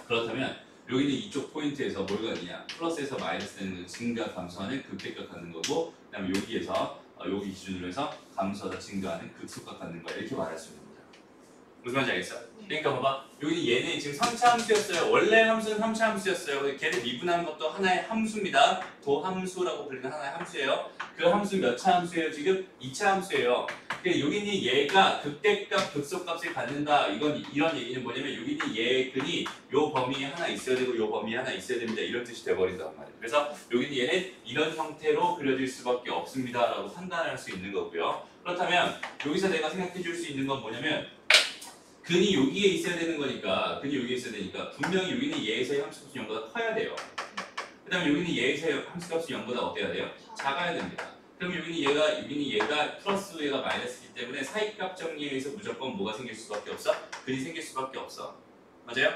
그렇다면 여기는 이쪽 포인트에서 뭘 갖느냐 플러스에서 마이너스 되는 증가 감소하는 극대값 갖는 거고 그 다음에 여기에서 여기 기준으로 해서 감소하다 증가하는 극소값 갖는 거야 이렇게 말할 수 있는 거죠. 무슨 말인지 알겠어? 그러니까 봐봐 여기 얘는 지금 3차 함수였어요. 원래 함수는 3차 함수였어요. 걔를 미분하는 것도 하나의 함수입니다. 도함수라고 불리는 하나의 함수예요. 그 함수 몇 차 함수예요? 지금 2차 함수예요. 그러니까 여기는 얘가 극대값, 극소값을 갖는다. 이런 얘기는 뭐냐면 여기는 얘 근이 요 범위에 하나 있어야 되고 요 범위에 하나 있어야 됩니다. 이런 뜻이 돼버린단 말이에요. 그래서 여기는 얘는 이런 형태로 그려질 수밖에 없습니다라고 판단할 수 있는 거고요. 그렇다면 여기서 내가 생각해 줄 수 있는 건 뭐냐면 근이 여기에 있어야 되는 거니까 분명히 여기는 얘에서의 함수값이 0보다 커야 돼요. 그 다음에 여기는 얘에서의 함수값이 0보다 어때야 돼요? 작아야 됩니다. 그럼 여기는 얘가 플러스 얘가 마이너스이기 때문에 사이값 정리에 의해서 무조건 뭐가 생길 수밖에 없어? 근이 생길 수밖에 없어. 맞아요?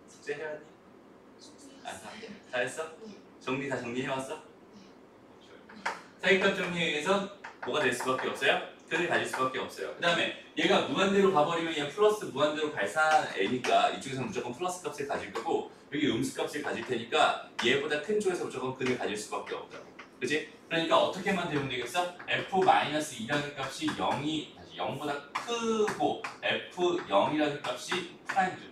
숙제 해왔니? 잘했어? 정리 다 정리해왔어? 사이값 정리에 의해서 뭐가 될 수밖에 없어요? 근을 가질 수밖에 없어요. 그 다음에 얘가 무한대로 가버리면 얘 플러스 무한대로 발산한 애니까 이쪽에서 무조건 플러스 값을 가질 거고 여기 음수 값을 가질 테니까 얘보다 큰 쪽에서 무조건 근을 가질 수밖에 없다고. 그치? 그러니까 어떻게만 대응되겠어? f-2라는 값이 0보다 크고 f0이라는 값이 프라임이죠.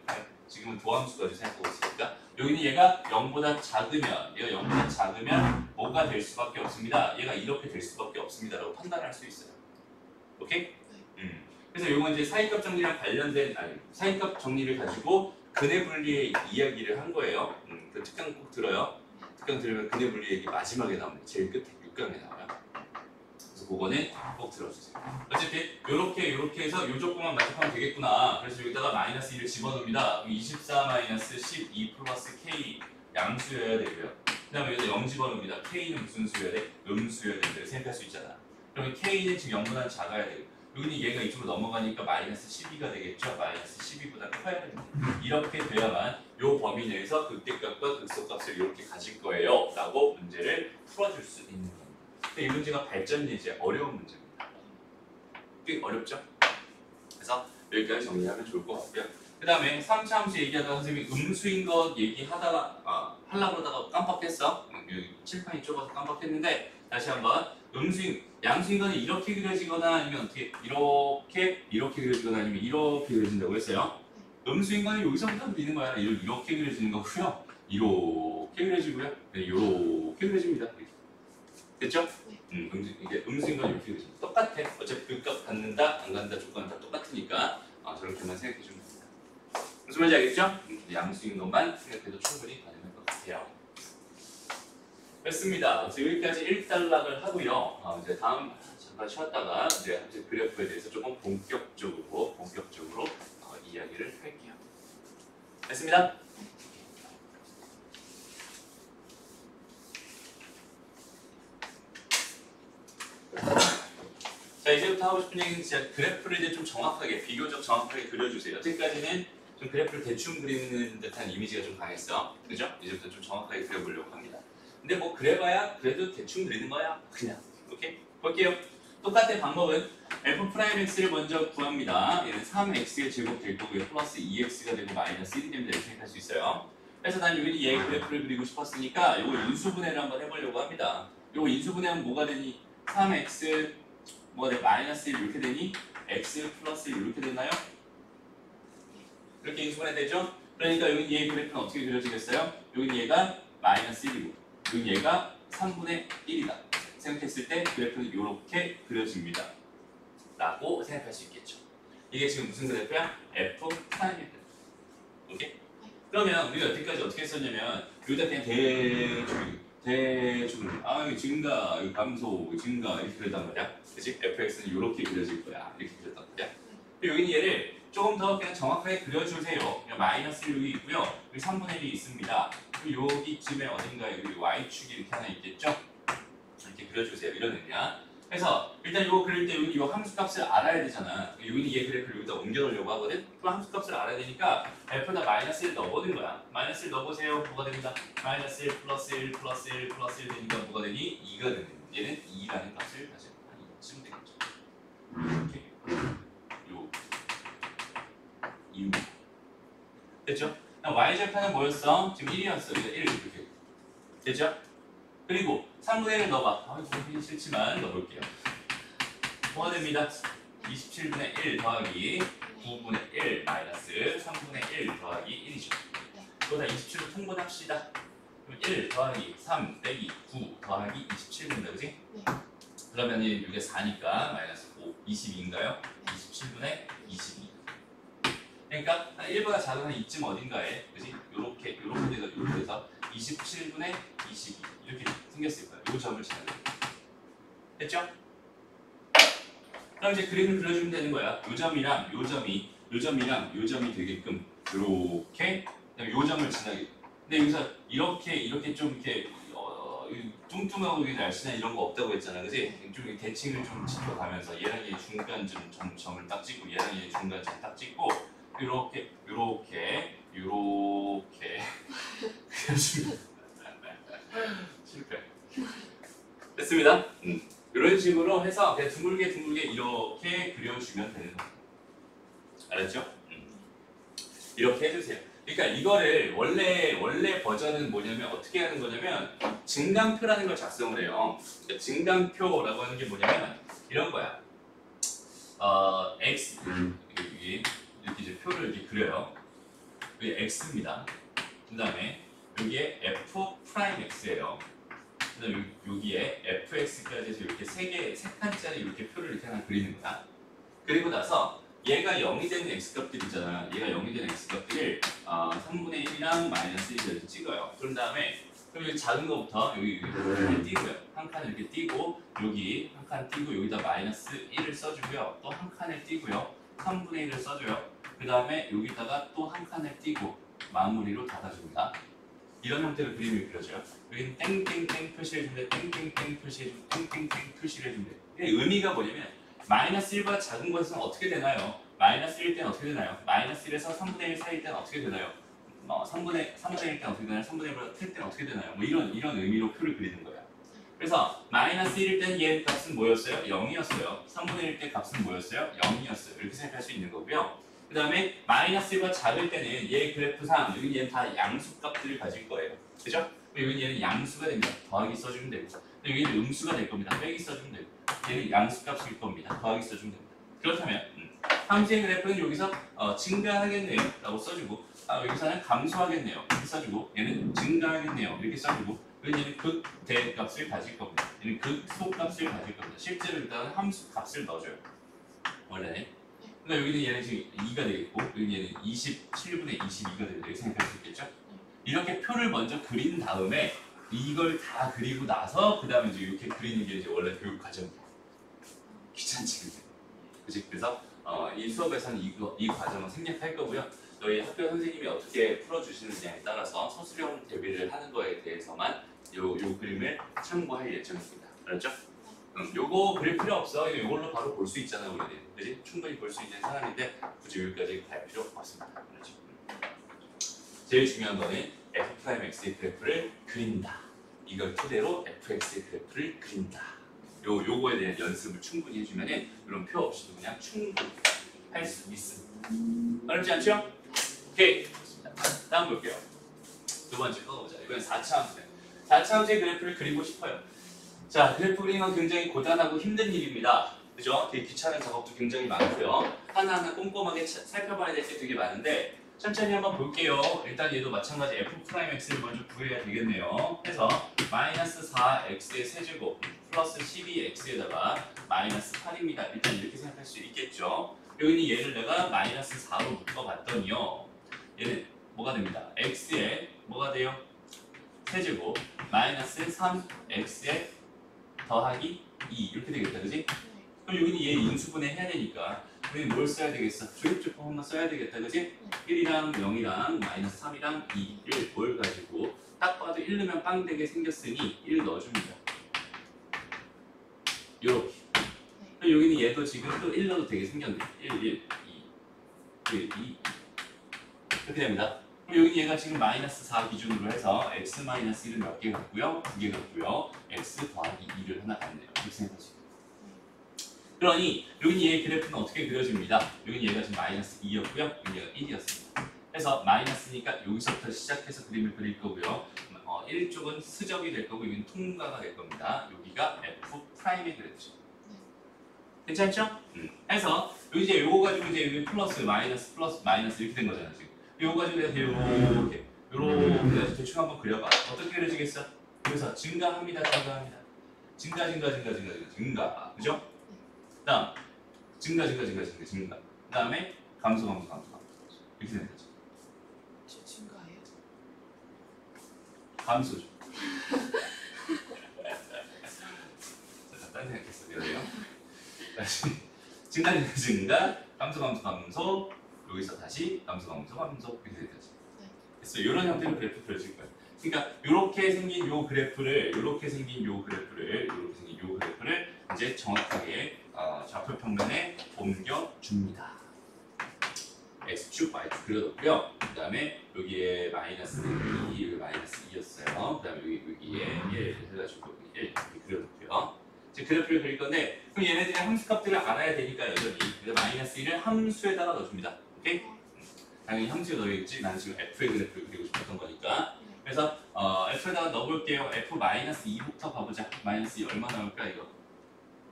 지금은 도함수까지 생각하고 있으니까 여기는 얘가 0보다 작으면 뭐가 될 수밖에 없습니다. 얘가 이렇게 될 수밖에 없습니다 라고 판단할 수 있어요. 오케이? 그래서 이건 이제 사이값 정리랑 관련된 사이값 정리를 가지고 근해 분리의 이야기를 한 거예요. 그 특강 꼭 들어요. 특강 들으면 근해 분리 얘기 마지막에 나옵니다. 제일 끝에 6강에 나와요. 그래서 그거는 꼭 들어주세요. 어쨌든 이렇게 해서 요 조건만 만족하면 되겠구나. 그래서 여기다가 마이너스 2를 집어넣습니다. 24 마이너스 12 플러스 k 양수여야 되고요. 그 다음에 여기다 0 집어넣습니다. k는 무슨 수여야 돼? 음수여야 된다. 생각할 수 있잖아. 그러면 k는 지금 0보다 작아야 되고 여기는 얘가 이쪽으로 넘어가니까 마이너스 12가 되겠죠. 마이너스 12보다 커야 됩니다. 이렇게 돼야만 이 범위 내에서 극대값과 극소값을 이렇게 가질 거예요 라고 문제를 풀어줄 수 있는 겁니다. 근데 이 문제가 발전 예제 어려운 문제입니다. 꽤 어렵죠? 그래서 여기까지 정리하면 좋을 것 같고요. 그 다음에 3차 함수 얘기하다가 선생님이 음수인 것 얘기하다가 하려고 그러다가 깜빡했어. 칠판이 좁아서 깜빡했는데 다시 한번 양수인 거는 이렇게 그려지거나 아니면 어떻게 이렇게 그려지거나 아니면 이렇게 그려진다고 했어요. 음수인 거는 여기서부터 그리는 거야. 이렇게 그려지는 거고요. 이렇게 그려지고요. 이렇게 그려집니다. 됐죠? 네. 이게 음수인건 이렇게 되죠. 똑같아. 어차피 그 값 갖는다, 안 갖는다 조건 다 똑같으니까 저렇게만 생각해 주면 됩니다. 무슨 말인지 알겠죠? 양수인 것만 생각해도 충분히 가능할 것 같아요. 됐습니다. 그래서 여기까지 1단락을 하고요. 이제 다음 잠깐 쉬었다가 이제 그래프에 대해서 조금 본격적으로 이야기를 할게요. 됐습니다. 자, 이제부터 하고 싶은 얘기는 진짜 그래프를 이제 좀 정확하게, 비교적 정확하게 그려주세요. 여태까지는 좀 그래프를 대충 그리는 듯한 이미지가 좀 강했어. 그죠? 이제부터 좀 정확하게 그려보려고 합니다. 근데 뭐 그래봐야 그래도 대충 그리는 거야. 그냥. 오케이? 볼게요. 똑같은 방법은 f'x를 먼저 구합니다. 얘는 3x의 제곱 될 거고요. 플러스 2x가 되고 마이너스 1이 됩니다. 이렇게 생각할 수 있어요. 그래서 난 여기 얘 그래프를 그리고 싶었으니까 이거 인수분해를 한번 해보려고 합니다. 이거 인수분해하면 뭐가 되니? 3x 뭐가 돼? 마이너스 1 이렇게 되니? x 플러스 1 이렇게 되나요? 이렇게 인수분해 되죠? 그러니까 여기 얘 그래프는 어떻게 그려지겠어요? 여기 얘가 마이너스 1이고 여기 얘가 3분의 1이다. 생각했을 때 그래프는 이렇게 그려집니다. 라고 생각할 수 있겠죠. 이게 지금 무슨 그래프야? f 프라임입니다. 오케이? 그러면 우리가 여태까지 어떻게 했었냐면 여기다 그냥 대충 이거 증가, 이거 감소, 증가 이렇게 그렸단 말이야. 그치? fx는 이렇게 그려질 거야. 이렇게 그렸단 말이야. 여기는 얘를 조금 더 그냥 정확하게 그려주세요. 그냥 마이너스 1 여기 있고요. 여기 3분의 1이 있습니다. 그리고 여기쯤에 어딘가에 여기 y축이 이렇게 하나 있겠죠? 이렇게 그려주세요. 이런 의미야. 그래서 일단 이거 그릴 때 여기 이 함수값을 알아야 되잖아. 여기는 얘 그래프를 여기다 옮겨놓으려고 하거든. 그럼 함수값을 알아야 되니까 f에다 마이너스 1 넣어보는 거야. 마이너스 1 넣어보세요. 뭐가 됩니다. 마이너스 1 플러스 1 플러스 1 플러스 1 되니까 뭐가 되니? 2가 되는 거야. 얘는 2라는 값을 가지고 한 이쯤 되겠죠. 이렇게 요 2 됐죠? y절편은 뭐였어? 지금 1이었어. 그래서 1 이렇게 됐죠? 그리고 3분의 1을 넣어봐. 이거 보기 싫지만 넣어볼게요. 뭐가 됩니다? 27분의 1 더하기 9분의 1 마이너스 3분의 1 더하기 1이죠. 이거 다 27로 통분합시다. 그럼 1 더하기 3 빼기 9 더하기 27분이다. 그지? 네. 그러면 이게 4니까 마이너스 5, 22인가요? 27분의 22. 그러니까 한 1보다 작은 한 이쯤 어딘가에, 그지? 요렇게 돼서 27분의 22 이렇게 생겼을 거예요. 요 점을 찾는 거예요. 됐죠? 그럼 이제 그림을 그려주면 되는 거야. 요 점이랑 요 점이 되게끔 요렇게 그다음에 요 점을 지나게. 근데 여기서 이렇게 좀 이렇게 뚱뚱하고 날씬한 이런 거 없다고 했잖아, 그지? 좀 대칭을 좀 지켜가면서 얘랑 얘 중간점 점을 딱 찍고 얘랑 얘 중간점 딱 찍고 요렇게 그려주면 실패. 됐습니다. 이런 식으로 해서 그냥 둥글게 이렇게 그려주면 되는 겁니다. 알았죠? 이렇게 해주세요. 그러니까 이거를 원래 버전은 뭐냐면 어떻게 하는 거냐면 증강표라는 걸 작성을 해요. 그러니까 증강표라고 하는 게 뭐냐면 이런 거야. x 여기 이렇게 이제 표를 이렇게 그려요. 여기 x입니다. 그다음에 여기에 f 프라임 x예요. 그다음에 여기에 fx까지 해서 이렇게 세 칸짜리 이렇게 표를 이렇게 하나 그리는 거야. 그리고 나서 얘가 0이 되는 x값들 있잖아. 얘가 0이 되는 x값들을 3분의 1이랑 마이너스 1을 이렇게 찍어요. 그런 다음에 그럼 여기 작은 거부터 여기 이렇게 띄고요. 한 칸을 이렇게 띄고 여기 한 칸 띄고 여기다 마이너스 1을 써주고요. 또 한 칸을 띄고요. 3분의 1을 써줘요. 그 다음에 여기다가 또 한 칸을 띄고 마무리로 닫아줍니다. 이런 형태로 그림을 그려줘요. 여기는 땡땡땡 표시를 해주면 돼. 땡땡땡 표시해주면 땡땡땡 표시를 해주면 돼. 의미가 뭐냐면 마이너스 1보다 작은 것은 어떻게 되나요? 마이너스 1 때는 어떻게 되나요? 마이너스 1에서 3분의 1 사이 때는 어떻게 되나요? 3분의 1 때는 어떻게 되나요? 3분의 1보다 클 때는 어떻게 되나요? 뭐 이런 의미로 표를 그리는 거예요. 그래서 마이너스 1일 때는 얘 값은 뭐였어요? 0이었어요. 3분의 1 때 값은 뭐였어요? 0이었어요. 이렇게 생각할 수 있는 거고요. 그 다음에 마이너스 1보다 작을 때는 얘 그래프상 여기 얘는 다 양수값들을 가질 거예요. 그죠? 여기 얘는 양수가 됩니다. 더하기 써주면 되고 여기는 음수가 될 겁니다. 빼기 써주면 되고 얘는 양수값일 겁니다. 더하기 써주면 됩니다. 그렇다면 함수의 그래프는 여기서 증가하겠네요 라고 써주고 여기서는 감소하겠네요 이렇게 써주고 얘는 증가하겠네요 이렇게 써주고 얘는 극대값을 가질 겁니다. 얘는 극소값을 가질 겁니다. 실제로 일단 함수 값을 넣어줘요. 원래는. 그러니까 여기는 얘는 지금 2가 되겠고 여기는 얘는 27분의 22가 된다 이렇게 생각할 수 있겠죠? 이렇게 표를 먼저 그린 다음에 이걸 다 그리고 나서 그 다음에 이제 이렇게 그리는 게 이제 원래 교육 과정이에요. 귀찮지 그게. 그치? 그래서 이 수업에서는 이 과정을 생략할 거고요. 저희 학교 선생님이 어떻게 풀어주시느냐에 따라서 서술형 대비를 하는 거에 대해서만 요 그림을 참고할 예정입니다. 알았죠? 요거 그릴 필요 없어. 이걸로 바로 볼 수 있잖아 우리는. 그지? 충분히 볼 수 있는 사람인데 굳이 여기까지 갈 필요 없습니다. 알았죠? 제일 중요한 거는 f'x의 그래프를 그린다. 이걸 토대로 fx의 그래프를 그린다. 요거에 대한 연습을 충분히 해주면은 이런 표 없이도 그냥 충분히 할 수 있습니다. 어렵지 않죠? 오케이. 좋습니다. 다음 볼게요. 두 번째 써보자. 이번엔 4차 함수. 4차 함수의 그래프를 그리고 싶어요. 자, 그래프 그리는 건 굉장히 고단하고 힘든 일입니다. 그죠? 되게 귀찮은 작업도 굉장히 많고요. 하나하나 꼼꼼하게 살펴봐야 될 게 되게 많은데 천천히 한번 볼게요. 일단 얘도 마찬가지 f'x를 먼저 구해야 되겠네요. 해서 마이너스 4x의 세제곱 플러스 12x에다가 마이너스 8입니다. 일단 이렇게 생각할 수 있겠죠. 여기는 얘를 내가 마이너스 4로 묶어봤더니요. 얘는 뭐가 됩니다. x에 뭐가 돼요? 세제곱 마이너스 3x에 더하기 2 이렇게 되겠다. 그지? 그럼 여기는 얘 인수분해 해야 되니까 우리는 뭘 써야 되겠어? 조립조법 한번 써야 되겠다. 그지? 1이랑 0이랑 마이너스 3이랑 2를 뭘 가지고 딱 봐도 1 넣으면 빵 되게 생겼으니 1 넣어줍니다. 요렇게. 그럼 여기는 얘도 지금 또 1 넣어도 되게 생겼네. 1, 1, 2, 1, 2 이렇게 됩니다. 그럼 여기 얘가 지금 마이너스 4 기준으로 해서 x 마이너스 1을 몇 개 갖고요? 2개 갖고요. x 더하기 2를 하나 갖네요. 이렇게 생각하시면 그러니 여기 얘의 그래프는 어떻게 그려집니다. 여기 얘가 지금 마이너스 2였고요. 여기 얘가 1이었습니다. 그래서 마이너스니까 여기서부터 시작해서 그림을 그릴 거고요. 1쪽은 스적이 될 거고 여기는 통과가 될 겁니다. 여기가 F'의 그래프죠. 괜찮죠? 해서 여기 이제 요거 가지고 이제 여기 플러스 마이너스 이렇게 된 거잖아요. 지금. 요거 가지고 내가 요렇게 대충 한번 그려봐. 어떻게 그려지겠어? 그래서 증가합니다. 증가. 그죠? 다음 증가. 그 다음에 감소. 이렇게 되는 거죠. 저 증가해요? 감소죠. 딴 생각했어. 미안해요. 다시 증가, 감소. 여기서 다시 감소 이렇게 되는 거죠. 그래서 이런 형태로 그래프 그려질 거예요. 그러니까 이렇게 생긴 요 그래프를 이제 정확하게 좌표 평면에 옮겨줍니다. x축, y축 그려뒀고요. 그 다음에 여기에 마이너스 2, 여기 마이너스 2였어요. 그 다음에 여기에 1 해가지고 1 이렇게 그려뒀고요. 이제 그래프를 그릴 건데 그럼 얘네들의 함수값들을 알아야 되니까 여전히 그래서 마이너스 1을 함수에다가 넣어줍니다. 오케이? 당연히 함수에 넣어야겠지. 나는 지금 f의 그래프를 그리고 싶었던 거니까. 그래서 f에다가 넣어볼게요. f 마이너스 2부터 봐보자. 마이너스 2 얼마 나올까 이거?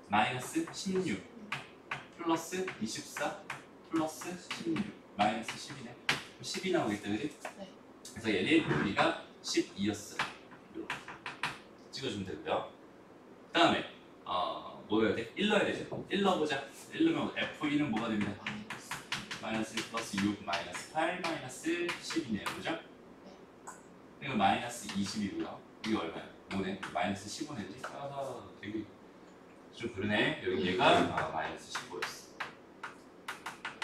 마이너스 16 플러스 24 플러스 16 마이너스 10이네. 10이 나오겠다, 그지? 네. 그래서 얘는 우리가 12였어요. 이렇게 찍어주면 되고요. 그 다음에 뭐 해야 돼? 1 넣어야 되죠. 1 넣어보자. 1 넣으면 f2는 뭐가 됩니다? 마이너스 1 플러스 6 마이너스 8 마이너스 10이네요. 그죠? 이거 마이너스 20이고요. 이게 얼마야? 5네. 마이너스 15네지? 되게 좀 그러네. 여기 얘가 마이너스 15였어.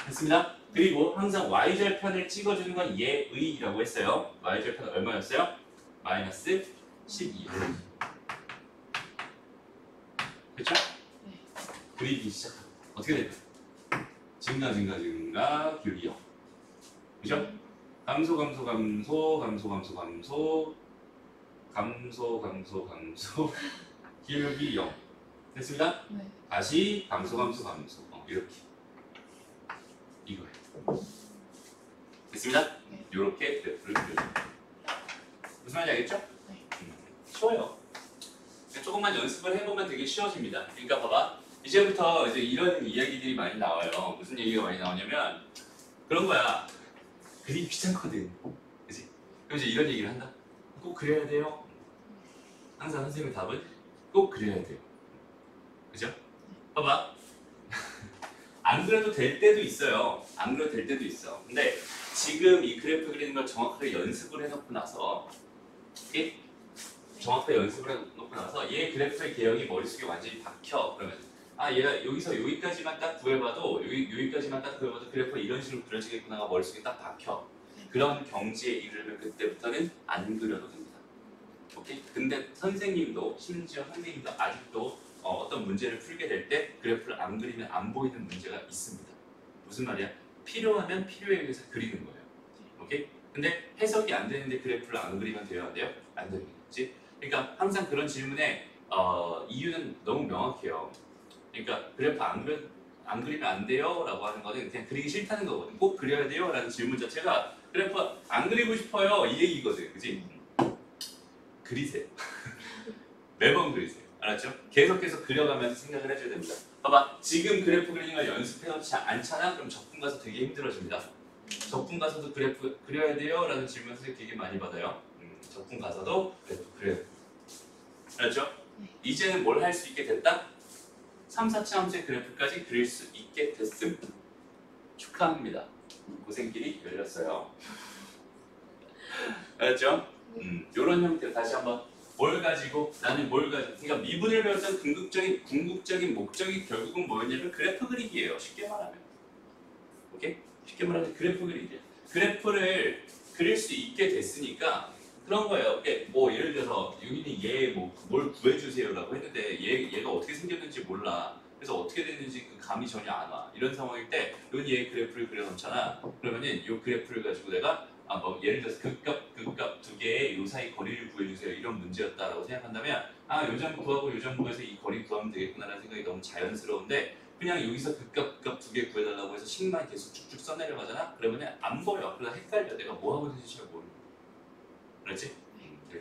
됐습니다. 그리고 항상 y절편을 찍어주는 건 얘의라고 했어요. y절편 얼마였어요? 마이너스 12. 그렇죠? 네. 그리기 시작. 어떻게 될까? 증가 기울기 0. 그죠? 감소 기울기 0. 됐습니다? 네. 다시 감소 이렇게 이거예요. 됐습니다? 네. 이렇게 그래프를 그려줍니다. 무슨 말인지 알겠죠? 네. 쉬워요. 조금만 연습을 해보면 되게 쉬워집니다. 그러니까 봐봐. 이제부터 이제 이런 이야기들이 많이 나와요. 무슨 얘기가 많이 나오냐면 그런 거야. 그림 귀찮거든. 그치? 그럼 이제 이런 얘기를 한다. 꼭 그려야 돼요. 항상 선생님의 답은 꼭 그려야 돼요. 그죠? 봐봐. 안 그려도 될 때도 있어요. 안 그려도 될 때도 있어. 근데 지금 이 그래프 그리는 걸 정확하게 연습을 해놓고 나서 오케이? 정확하게 연습을 해놓고 나서 얘 그래프의 개형이 머릿속에 완전히 박혀. 그러면 얘가 여기서 여기까지만 딱 구해봐도 여기까지만 딱 구해봐도 그래프가 이런 식으로 그려지겠구나가 머릿속에 딱 박혀. 그런 경지에 이르면 그때부터는 안 그려도 됩니다. 오케이? 근데 선생님도 심지어 선생님도 아직도 어떤 문제를 풀게 될 때 그래프를 안 그리면 안 보이는 문제가 있습니다. 무슨 말이야? 필요하면 필요에 의해서 그리는 거예요. 오케이? 근데 해석이 안 되는데 그래프를 안 그리면 돼요? 안 돼요? 안 되는 거지. 그러니까 항상 그런 질문에 이유는 너무 명확해요. 그러니까 그래프 안 그리면 안 돼요? 라고 하는 거는 그냥 그리기 싫다는 거거든. 꼭 그려야 돼요? 라는 질문 자체가 그래프 안 그리고 싶어요 이 얘기거든. 그치? 그리세요. 매번 그리세요. 알았죠? 계속해서 그려가면서 생각을 해줘야 됩니다. 봐봐. 지금 그래프 그리는 걸 연습해놓지 않잖아? 그럼 적분 가서 되게 힘들어집니다. 적분 가서도 그래프 그려야 돼요? 라는 질문 선생님 되게 많이 받아요. 적분 가서도 그래프 그려야 돼요. 알았죠? 이제는 뭘 할 수 있게 됐다? 3, 4차 함수의 그래프까지 그릴 수 있게 됐음. 축하합니다. 고생길이 열렸어요. 알았죠? 이런 형태로 다시 한번 뭘 가지고 나는 뭘 가지고 그러니까 미분을 배웠던 궁극적인 목적이 결국은 뭐였냐면 그래프 그리기예요. 쉽게 말하면. 오케이? 쉽게 말하면 그래프 그리기. 그래프를 그릴 수 있게 됐으니까 그런 거예요. 뭐 예를 들어서 여기는 얘 뭘 구해주세요라고 했는데 얘가 어떻게 생겼는지 몰라. 그래서 어떻게 됐는지 그 감이 전혀 안 와. 이런 상황일 때 여기 얘 그래프를 그려놓잖아. 그러면은 이 그래프를 가지고 내가 뭐 예를 들어서 극값 두 개의 요 사이 거리를 구해주세요. 이런 문제였다라고 생각한다면 요 점 구하고 요 점 구해서 이 거리 구하면 되겠구나라는 생각이 너무 자연스러운데 그냥 여기서 극값 두 개 구해달라고 해서 식만 계속 쭉쭉 써내려가잖아? 그러면 안 보여. 그래서 헷갈려. 내가 뭐 하고 있는지 잘 모르고. 그렇지?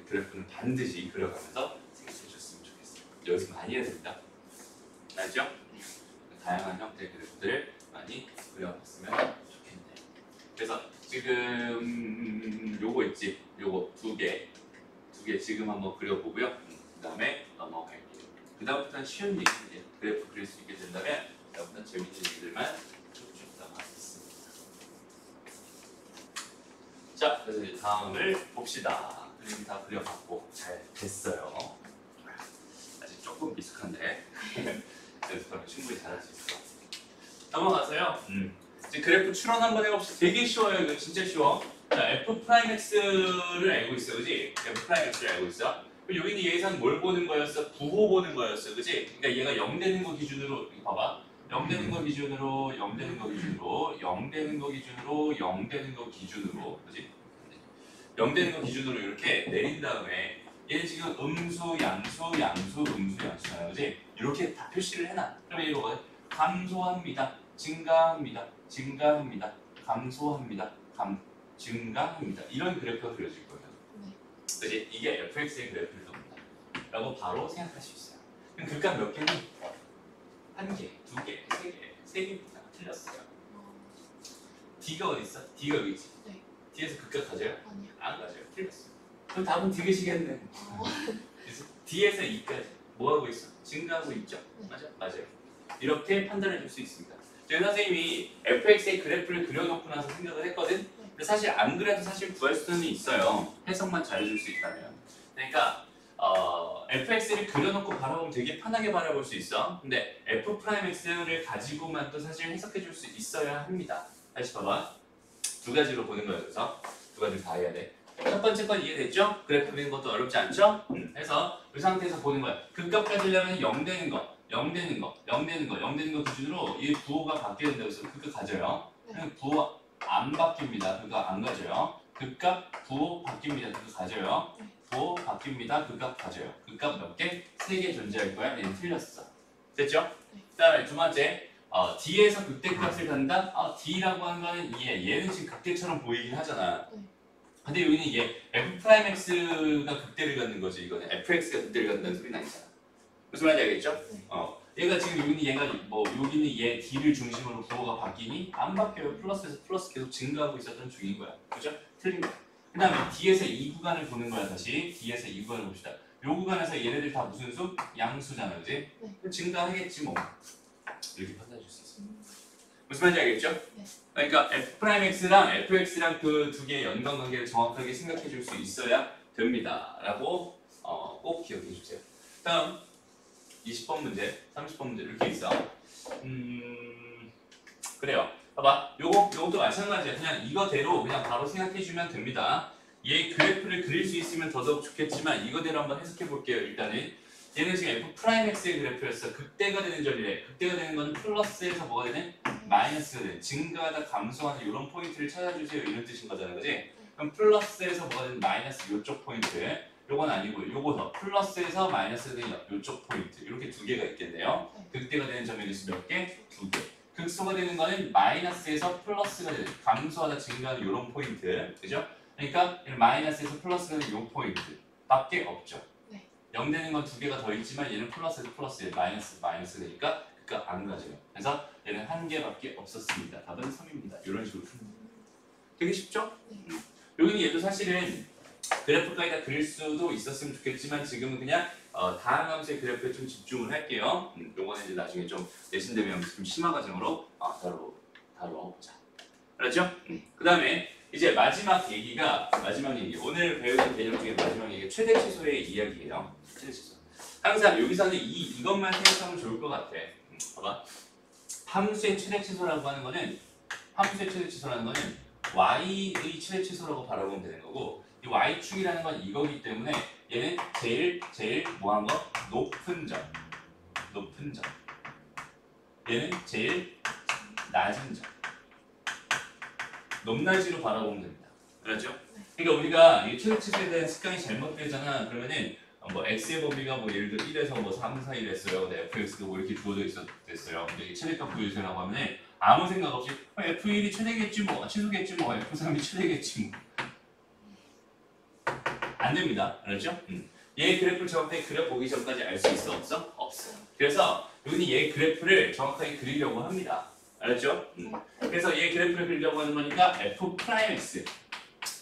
그래프는 반드시 그려가면서 생각해줬으면 좋겠어요. 연습 많이 해야 됩니다. 알죠? 다양한 형태의 그래프들을 많이 그려봤으면 좋겠네요. 그래서 지금 요거 있지? 요거 두 개 지금 한번 그려보고요. 그 다음에 넘어갈게요. 그 다음부터는 쉬운 얘기인데 그래프 그릴 수 있게 된다면 그다음부터는 재밌는 얘기들만 쭉쭉 담아있습니다. 자, 그래서 이제 다음을 봅시다. 그림 다 그려봤고 잘 됐어요. 아직 조금 미숙한데 연습하면 충분히 잘할 수 있을 것 같아요. 넘어가서요. 이제 그래프 추론 한번 해봅시다. 되게 쉬워요. 이거 진짜 쉬워. 자, F'X를 알고 있어, 그지? F'X를 알고 있어. 그럼 여기는 얘에서는 뭘 보는 거였어? 부호 보는 거였어, 그지? 그러니까 얘가 0 되는 거 기준으로 이거 봐봐. 0 되는 거 기준으로, 0 되는 거 기준으로, 0 되는 거 기준으로, 0 되는 거 기준으로, 그지? 0 되는 거 기준으로 이렇게 내린 다음에 얘는 지금 음수, 양수, 양수잖아요, 그지? 이렇게 다 표시를 해놔. 그러면 이거 뭐야? 감소합니다. 증가합니다. 감소합니다. 증가합니다. 이런 그래프가 그려질 거예요. 그지? 이게 fx의 그래프일 겁니다. 라고 바로 생각할 수 있어요. 그럼 극값 몇 개는? 한 개, 두 개, 세 개입니다. 틀렸어요. D가 어디 있어? D가 여기 있지? 네. D에서 극값 가져요? 아니요. 안 가져요. 틀렸어요. 그럼 답은 디귿이겠네. 그래서 D에서 2까지 뭐 하고 있어? 증가하고 있죠? 네. 맞아요. 이렇게 판단해 줄 수 있습니다. 저희 선생님이 fx의 그래프를 그려놓고 나서 생각을 했거든? 근데 사실 안 그래도 사실 구할 수는 있어요. 해석만 잘해줄 수 있다면. 그러니까 fx를 그려놓고 바라보면 되게 편하게 바라볼 수 있어. 근데 f'x를 가지고만 또 사실 해석해줄 수 있어야 합니다. 다시 봐봐. 두 가지로 보는 거예요. 그래서 두 가지를 다 해야 돼. 첫 번째 건 이해됐죠? 그래프 그리는 것도 어렵지 않죠? 해서 이 상태에서 보는 거야. 극값 가지려면 0 되는 거, 0 되는 거, 0 되는 거, 0 되는 거 기준으로 이 부호가 바뀌어야 된다고 해서 극값 가져요. 부호 안 바뀝니다. 극값 안 가져요. 극값 부호 바뀝니다. 극값 가져요. 부호 바뀝니다. 극값 가져요. 극값 몇 개? 3개 존재할 거야. 얘는 틀렸어. 됐죠? 그 다음에 두 번째 D에서 극대값을 간다? D라고 하는 거는 얘는 지금 극대처럼 보이긴 하잖아. 근데 여기는 얘 F'X가 극대를 갖는 거지. 이거는 FX가 극대를 갖는다는 소리는 아니잖아. 무슨 말인지 알겠죠? 얘가 지금 여기는 얘가 뭐 여기는 얘 D를 중심으로 부호가 바뀌니 안 바뀌어요. 플러스에서 플러스 계속 증가하고 있었던 중인 거야. 그죠? 틀린 거야. 그 다음에 D에서 이 구간을 보는 거야. 다시 D에서 이 구간을 봅시다. 요 구간에서 얘네들 다 무슨 수? 양수잖아, 그지? 네. 그럼 증가하겠지 뭐. 이렇게 판단해 줄 수 있어. 무슨 말인지 알겠죠? 네. 그러니까 f'x랑 fx랑 그 두 개의 연관관계를 정확하게 생각해 줄 수 있어야 됩니다. 라고 꼭 기억해 주세요. 다음 20번 문제, 30번 문제 이렇게 있어. 그래요. 봐봐. 요것도 마찬가지야. 그냥 이거대로 그냥 바로 생각해 주면 됩니다. 얘 그래프를 그릴 수 있으면 더더욱 좋겠지만 이거대로 한번 해석해 볼게요. 일단은 얘는 지금 f'x의 그래프였어. 극대가 되는 절이래. 극대가 되는 건 플러스에서 뭐가 되네? 마이너스가 돼. 증가하다 감소하는 이런 포인트를 찾아주세요. 이런 뜻인 거잖아, 그지? 그럼 플러스에서 뭐가 되는 마이너스 요쪽 포인트. 요건 아니고 요거 플러스에서 마이너스가 되는 요쪽 포인트. 이렇게 두 개가 있겠네요. 극대가 되는 점의 개수 몇 개? 두 개. 극소가 되는 거는 마이너스에서 플러스가 되는 감소하다 증가하는 이런 포인트. 그죠? 그러니까 마이너스에서 플러스가 되는 요 포인트 밖에 없죠. 0 되는 건 두 개가 더 있지만 얘는 플러스에서 플러스에 마이너스 되니까 그러니까 안 가져요. 그래서 얘는 한 개밖에 없었습니다. 답은 3입니다. 이런 식으로 푸는 거예요. 되게 쉽죠? 여기는 얘도 사실은 그래프까지 다 그릴 수도 있었으면 좋겠지만 지금은 그냥 다항 함수의 그래프에 좀 집중을 할게요. 요거는 이제 나중에 좀 내신되면 좀 심화 과정으로 다뤄보자. 알았죠? 그 다음에 이제 마지막 얘기 오늘 배우는 개념 중에 마지막 얘기가 최대 최소의 이야기예요. 최대 최소. 항상 여기서는 이것만 생각하면 좋을 것 같아. 봐봐. 함수의 최대 최소라고 하는 거는 y의 최대 최소라고 바라보면 되는 거고 이 y축이라는 건 이거기 때문에 얘는 제일 뭐한 거? 높은 점. 얘는 제일 낮은 점. 높낮이로 바라보면 됩니다. 알았죠? 그러니까 우리가 이 최대 최소에 대한 습관이 잘못되잖아. 그러면은 뭐 x의 범위가 뭐 예를 들어 1에서 뭐 3, 4, 1했어요. 근데 fx가 뭐 이렇게 주어져 있었어요. 근데 이 최대값 구해주세요라고 하면은 아무 생각 없이 f1이 최대겠지 뭐, 최소겠지 뭐, f3이 최대겠지 뭐. 안 됩니다. 알았죠? 얘 그래프를 정확하게 그려보기 전까지 알 수 있어? 없어? 없어. 그래서 여기는 얘 그래프를 정확하게 그리려고 합니다. 알았죠? 그래서 얘 그래프를 그리려고 하는 거니까 f'x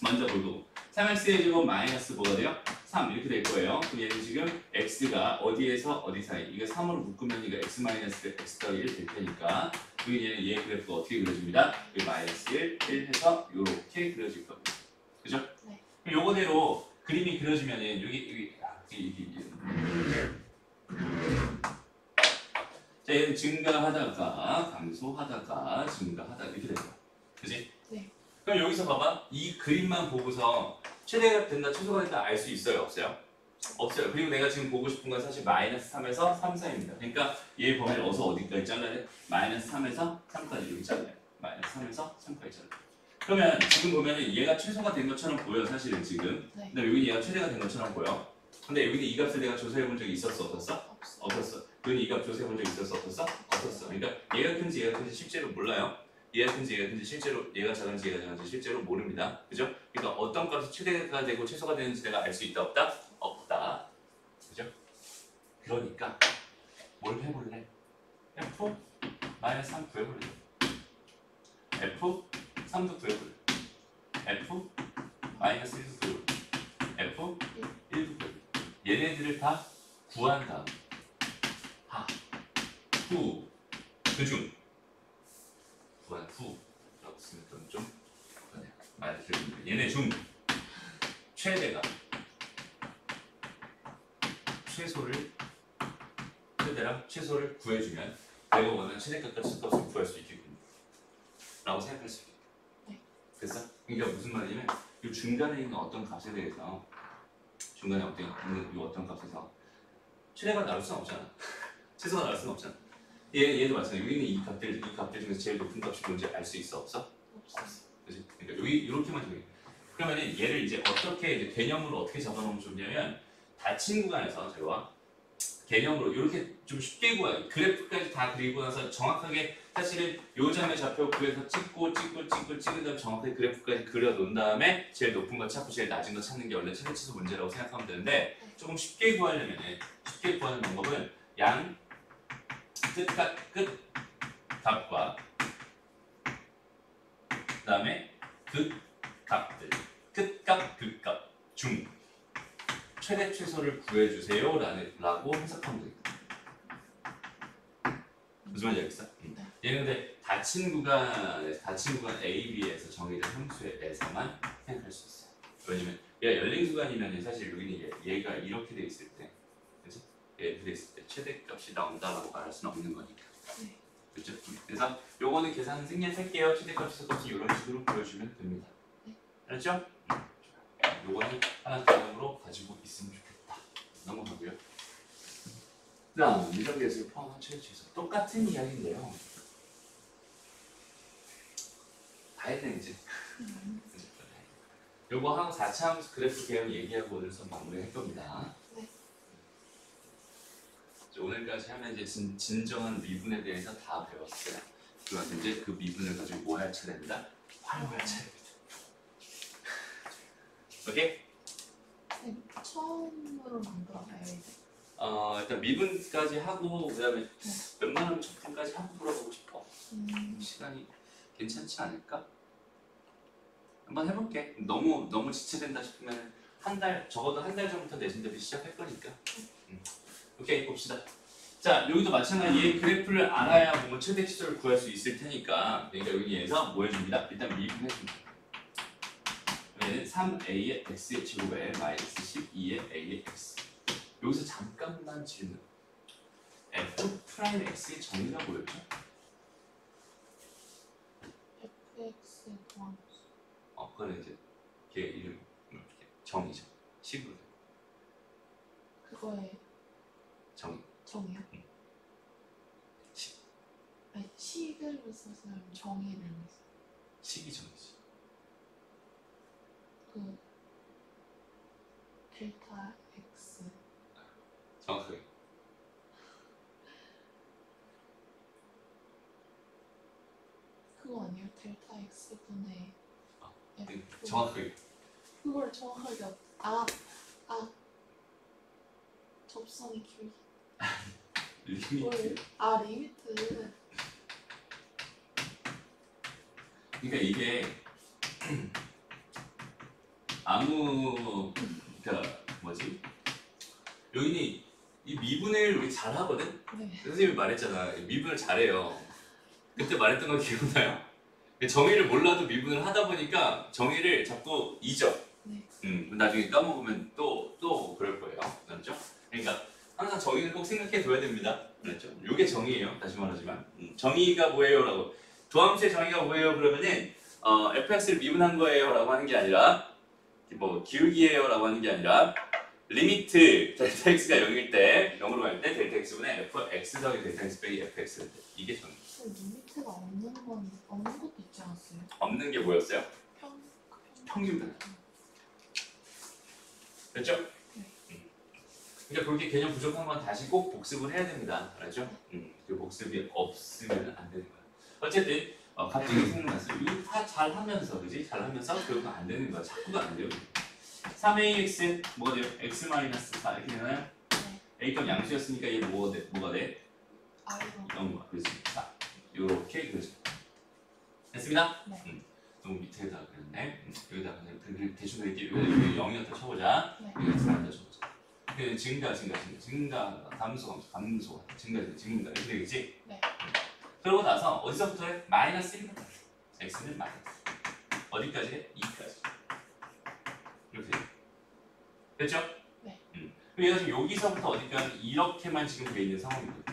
먼저 보고 3x의 제곱 마이너스 뭐가 돼요? 3 이렇게 될 거예요. 그럼 얘는 지금 x가 어디에서 어디 사이 이거 3으로 묶으면 이거 x 마이너스 x 더하기 1 될 테니까 얘는 얘 그래프가 어떻게 그려집니다? 이 마이너스 1 해서 이렇게 그려질 겁니다. 그죠? 네. 그럼 요거대로 그림이 그려지면은 여기 자 얘는 증가하다가 감소하다가 증가하다 이렇게 됩니다. 그지? 네. 그럼 여기서 봐봐. 이 그림만 보고서 최대가 된다, 최소가 된다 알 수 있어요? 없어요? 없어요. 그리고 내가 지금 보고 싶은 건 사실 마이너스 3에서 3 사이입니다. 그러니까 얘 범위를 어디서 어디까지 잘라야 돼? 마이너스 3에서 3까지 이렇게 잘라요. 마이너스 3에서 3까지 잘라요. 그러면 지금 보면은 얘가 최소가 된 것처럼 보여 사실은 지금. 네. 근데 여기는 얘가 최대가 된 것처럼 보여. 근데 여기는 이 값을 내가 조사해 본 적이 있었어? 없었어? 없었어. 여기 이 값 조사해 본 적이 있었어? 없었어? 없었어. 그러니까 얘가 큰지 얘가 큰지 실제로 몰라요. 얘가 큰지 얘가 큰지 실제로 얘가 작은지 얘가 작은지 실제로 모릅니다. 그죠? 그러니까 어떤 값이 최대가 되고 최소가 되는지 내가 알 수 있다 없다? 없다. 그죠? 그러니까 뭘 해볼래? f 마이너스 3 구해볼래? f 3도 구해볼래? f 마이너스 1도 구해볼래? f 1도 구해볼래? 얘네들을 다 구한 다음 후 그중 구한 후라고 쓰면 좀 말을 들으면 얘네 중 최대가 최대랑 최소를 구해주면 내가 원하는 최대값과 최소값을 구할 수 있겠군요 라고 생각할 수 있겠다. 네. 됐어? 그러니까 무슨 말이냐면 이 중간에 있는 어떤 값에 대해서 중간에 있는 이 어떤 값에서 최대가 나올 수는 없잖아. 최소가 나올 수는 없잖아. 얘도 마찬가지야. 여기 있는 이 값들 중에서 제일 높은 값이 뭔지 알 수 있어? 없어? 없어. 그지? 그러니까 여기 이렇게만 적용해. 그러면은 얘를 이제 어떻게 이제 개념으로 어떻게 잡아놓으면 좋냐면 닫힌 구간에서 저와 개념으로 이렇게 좀 쉽게 구하기. 그래프까지 다 그리고 나서 정확하게 사실은 요 점의 좌표구에서 찍은 다음에 정확하게 그래프까지 그려놓은 다음에 제일 높은 거 찾고 제일 낮은 거 찾는 게 원래 최대 치수 문제라고 생각하면 되는데 조금 쉽게 구하려면은 쉽게 구하는 방법은 양 끝값과 그 다음에 극값들 끝값 극값 중 최대 최소를 구해주세요 라고 해석하면 되겠다. 무슨 말인지 알겠어? 얘는 근데 닫힌 구간 A, B에서 정의된 함수에서만 생각할 수 있어요. 왜냐면 얘가 열린 구간이면 사실 여기는 얘가 이렇게 돼 있을 때, 그렇지? 이렇게 돼 있을 때 최대값이 나온다라고 말할 수는 없는 거니까. 그렇죠? 그래서 요거는 계산 생략할게요. 최대값, 최소값이 이런 식으로 보여주면 됩니다. 알았죠? 요거는 하나 개념으로 가지고 있으면 좋겠다. 넘어가고요. 그다음 미적계수를 포함한 최대 최소 똑같은 이야기인데요. 다 했네 이제. 요거 하고 4차 함수 그래프 개형 얘기하고 오늘 수업 마무리할 겁니다. 네. 오늘까지 하면 이제 진정한 미분에 대해서 다 배웠어요. 그래서 이제 그 미분을 가지고 뭐 할 차례입니다. 활용할 차례입니다. 오케이? 네, 처음으로 만들어봐요 이제. 일단 미분까지 하고 그다음에 웬만하면 적분까지 하고 돌아가고 싶어. 시간이 괜찮지 않을까? 한번 해볼게. 너무 지체된다 싶으면 적어도 한 달 전부터 내신 대비 시작할 거니까. 오케이, 봅시다. 자, 여기도 마찬가지에 그래프를 알아야 뭐 최대 치수를 구할 수 있을 테니까 그러니까 여기에서 뭐 해줍니다. 일단 미분해줍니다. 여기는 3a의 x의 제곱에 마이너스 12의 a의 x. 여기서 잠깐만 질문. f'x의 정의가 뭐였죠? fx 더함수. 그거는 이제 걔 이름 정의죠. 식으로 그거의 정의. 정의요? 식. 아니 식을 썼어요. 정의를 썼어요. 식이 정의지. 그 델타 x. 정확하게. 그거 아니에요? 델타 x 분의 f. 정확하게. 그걸 정확하게 접선이 길기. 리미트. 리미트. 그러니까 이게 그러니까 뭐지? 여기는 이 미분을 우리 잘하거든? 네. 선생님이 말했잖아. 미분을 잘해요. 그때 말했던 거 기억나요? 정의를 몰라도 미분을 하다 보니까 정의를 자꾸 잊어. 네. 나중에 까먹으면 또 그럴 거예요. 그렇죠? 그러니까 항상 정의는 꼭 생각해 둬야 됩니다. 그렇죠? 이게 정의예요. 다시 말하지만 정의가 뭐예요라고 도함수의 정의가 뭐예요? 그러면은 fx를 미분한 거예요라고 하는 게 아니라 뭐 기울기예요라고 하는 게 아니라 리미트 델타 x가 0일 때 0으로 갈 때 델타 x분의 fx 더하기 델타 x 빼기 fx일 때 이게 정의. 리미트가 없는 것도 있지 않았어요? 없는 게 뭐였어요? 평균. 그렇죠? 그러니까 그렇게 개념 부족한 건 다시 꼭 복습을 해야 됩니다. 알았죠? 그 복습이 없으면 안 되는 거야. 어쨌든 갑자기 생각났어. 이거 다 잘하면서, 그지? 잘하면서 결국 안 되는 거야. 자꾸가 안 돼요. 3ax 뭐가 돼요? x 마이너스 4 이렇게 되나요? 네. a값 양수였으니까 얘 뭐가 돼? 아이로. 0과 그렇지. 4 요렇게 그려져. 됐습니다? 네. 너무 밑에다 그렸네. 여기다 그냥 대충 그릴게요. 여기 0이었다 쳐보자. 네. 여기 4였다 쳐보자. 그 증가, 감소, 증가 이렇게 되겠지? 네. 그러고 나서 어디서부터 해? 마이너스 1부터 해. x는 마이너스. 어디까지 해? 2까지. 이렇게 돼. 됐죠? 네. 그럼 얘가 지금 여기서부터 어디까지 이렇게만 지금 돼 있는 상황이거든.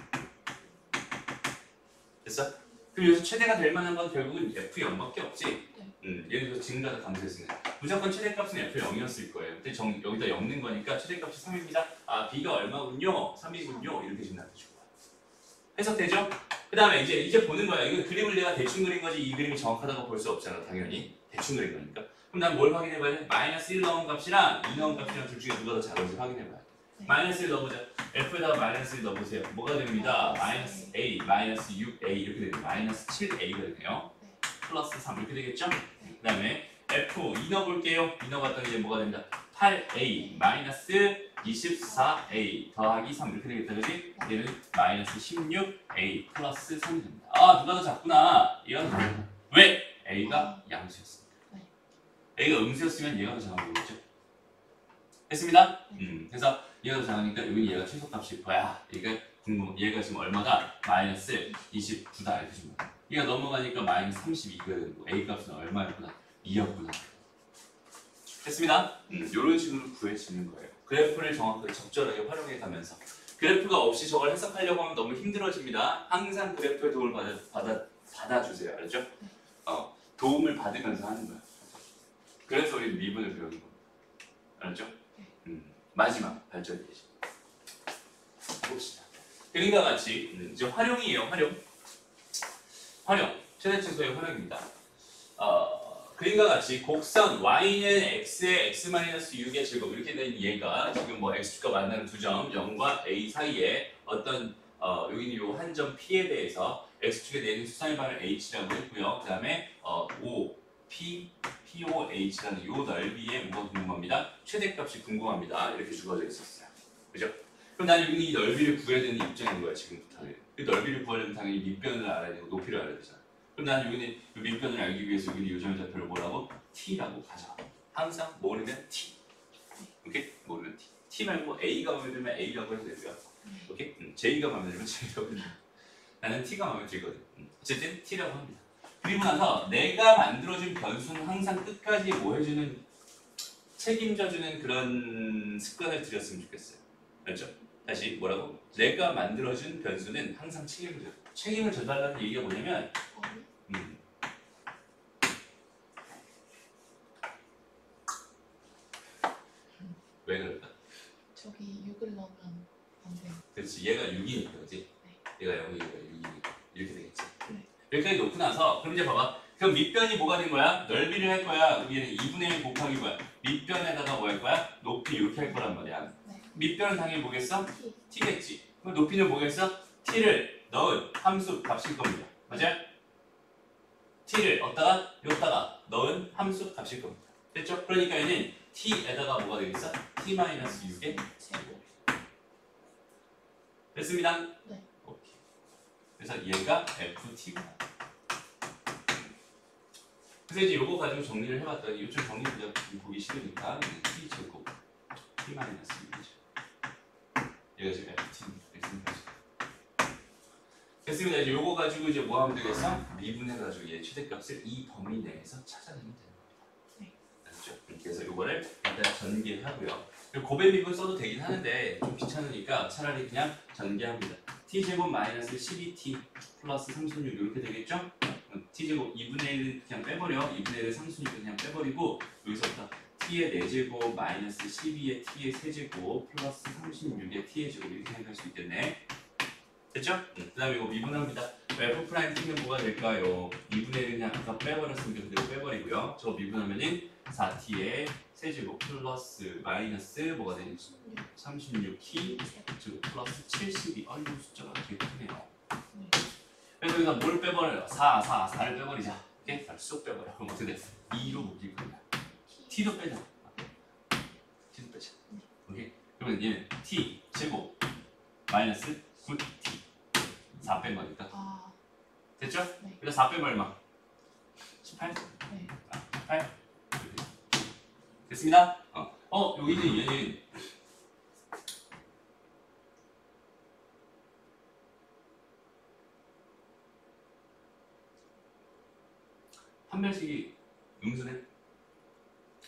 됐어? 그럼 여기서 최대가 될 만한 건 결국은 f0밖에 없지? 예를 들어서 증가가 감소했으니까 무조건 최대값은 f0이었을 거예요. 근데 여기다 엮는 거니까 최대값이 3입니다. b가 얼마군요? 3이군요. 이렇게 지금 나타줄 거야. 해석되죠? 그 다음에 이제 보는 거야. 이거 그림을 내가 대충 그린 거지 이 그림이 정확하다고 볼 수 없잖아. 당연히 대충 그린 거니까. 그럼 난 뭘 확인해봐야 돼? 마이너스 1 넣은 값이랑 2 넣은 값이랑 둘 중에 누가 더 작은지 확인해봐야 돼. 네. 마이너스 1 넣어보자. f에다가 마이너스 1 넣어보세요. 뭐가 됩니다? 마이너스 a, 마이너스 6a 이렇게 되죠. 마이너스 7a가 되네요. 네. 플러스 3 이렇게 되겠죠? 그 다음에 f 2 넣어볼게요. 2 넣어봤더니 이제 뭐가 됩니다? 8a 마이너스 24a 더하기 3 이렇게 되겠다, 그지? 얘는 마이너스 16a 플러스 3이 됩니다. 누가 더 작구나. 얘가 더 작구나. 왜? a가 양수였습니다. 네. a가 음수였으면 얘가 더 작은 거겠죠? 됐습니다. 그래서 얘가 더 작으니까 여기 얘가 최소값이 뭐야? 얘가 지금 얼마가? 마이너스 29다 이렇게 주면 얘가 넘어가니까 마이너스 32가 되는 거. A 값은 얼마였구나? 2였구나. 됐습니다. 이런 식으로 구해지는 거예요. 그래프를 정확하게 적절하게 활용해 가면서 그래프가 없이 저걸 해석하려고 하면 너무 힘들어집니다. 항상 그래프의 도움을 받아주세요. 알죠? 도움을 받으면서 하는 거야. 그래서 우리 미분을 배우는 겁니다. 알죠? 마지막 발전이지. 봅시다. 그림과 같이 이제 활용이에요. 활용. 최대 최소의 활용입니다. 그림과 같이 곡선 y는 x의 x-6의 제곱 이렇게 된 얘가 지금 뭐 x축과 만나는 두 점 0과 a 사이에 어떤 여기는 요 한 점 p에 대해서 x축에 내는 수상의 반을 h라고 했고요. 그 다음에 POH라는 요 넓이의 뭐가 궁금합니다. 최대값이 궁금합니다. 이렇게 주어져 있었어요. 그죠? 그럼 나는 여기 이 넓이를 구해야 되는 입장인 거야 지금부터. 그 넓이를 구하려면 당연히 밑변을 알아야 되고 높이를 알아야 되잖아. 그럼 나는 여기는 이 밑변을 알기 위해서 여기는 요점의 좌표를 뭐라고? T라고 가져. 항상 모르면 T. 오케이? 모르면 T. T 말고 A가 마음에 들면 A라고 해도 되고요. 오케이? J가 마음에 들면 J라고 해도 돼요. 나는 T가 마음에 들거든. 어쨌든 T라고 합니다. 그리고 나서 내가 만들어준 변수는 항상 끝까지 뭐 해주는 책임져주는 그런 습관을 들였으면 좋겠어요. 알죠? 다시 뭐라고? 내가 만들어준 변수는 항상 책임을 져달라는 얘기가 뭐냐면 왜 그럴까? 저기 6을 넣으면 안 돼요. 그렇지. 얘가 6이니까 그렇지? 얘가 0이니까 얘가 6이니까 이렇게 되겠지. 네. 여기까지 놓고 나서 그럼 이제 봐봐. 그럼 밑변이 뭐가 된 거야? 넓이를 할 거야. 여기는 2분의 1 곱하기 뭐야? 밑변에다가 뭐 할 거야? 높이 이렇게 할 거란 말이야. 네. 밑변은 당연히 뭐겠어? T. t겠지. 그럼 높이는 뭐겠어? t를 넣은 함수 값일 겁니다. 맞아요? t를 여기다가 넣은 함수 값일 겁니다. 됐죠? 그러니까 얘는 t에다가 뭐가 되겠어? t-6의 제곱. 됐습니다? 네. 오케이. 그래서 얘가 ft구나. 그래서 이제 요거 가지고 정리를 해봤더니 요즘 정리를 보기 싫으니까 t 제곱 t-6이죠. 얘가 지금 ft입니다. 됐습니다. 이제 요거 가지고 이제 뭐 하면 되겠어? 미분해가지고 얘 최대값을 이 범위 내에서 찾아내면 되는 겁니다. 네. 알았죠? 그래서 요거를 일단 전개하고요. 그리고 고배 미분 써도 되긴 하는데 좀 귀찮으니까 차라리 그냥 전개합니다. t제곱 마이너스 12t 플러스 36 이렇게 되겠죠? t제곱 2분의 1은 그냥 빼버려. 2분의 1은 36은 그냥 빼버리고 여기서부터 t의 4제곱 마이너스 12의 t의 세제곱 플러스 36의 t의 제곱 이렇게 생각할 수 있겠네. 됐죠? 그 다음에 이거 미분합니다. f' t는 뭐가 될까요? 2분의 1은 그냥 아까 빼버렸으니까 그대로 빼버리고요. 저 미분하면은 4t의 세제곱 플러스 마이너스 뭐가 되니? 36t 제곱 플러스 72. 이 숫자가 되게 크네요. 그래서 여기서 뭘 빼버려요? 4를 빼버리자. 오케이? 4를 쑥 빼버려. 그럼 어떻게 돼? 2로 묶일 겁니다. t도 빼자. t도 빼자. 오케이? 그러면 얘는 t 제곱 마이너스 9t 4 뺀 거니까. 됐죠? 네. 그래서 4 빼면 얼마? 18? 네. 8? 됐습니다? 여기는 얘는 판별식이 음수네?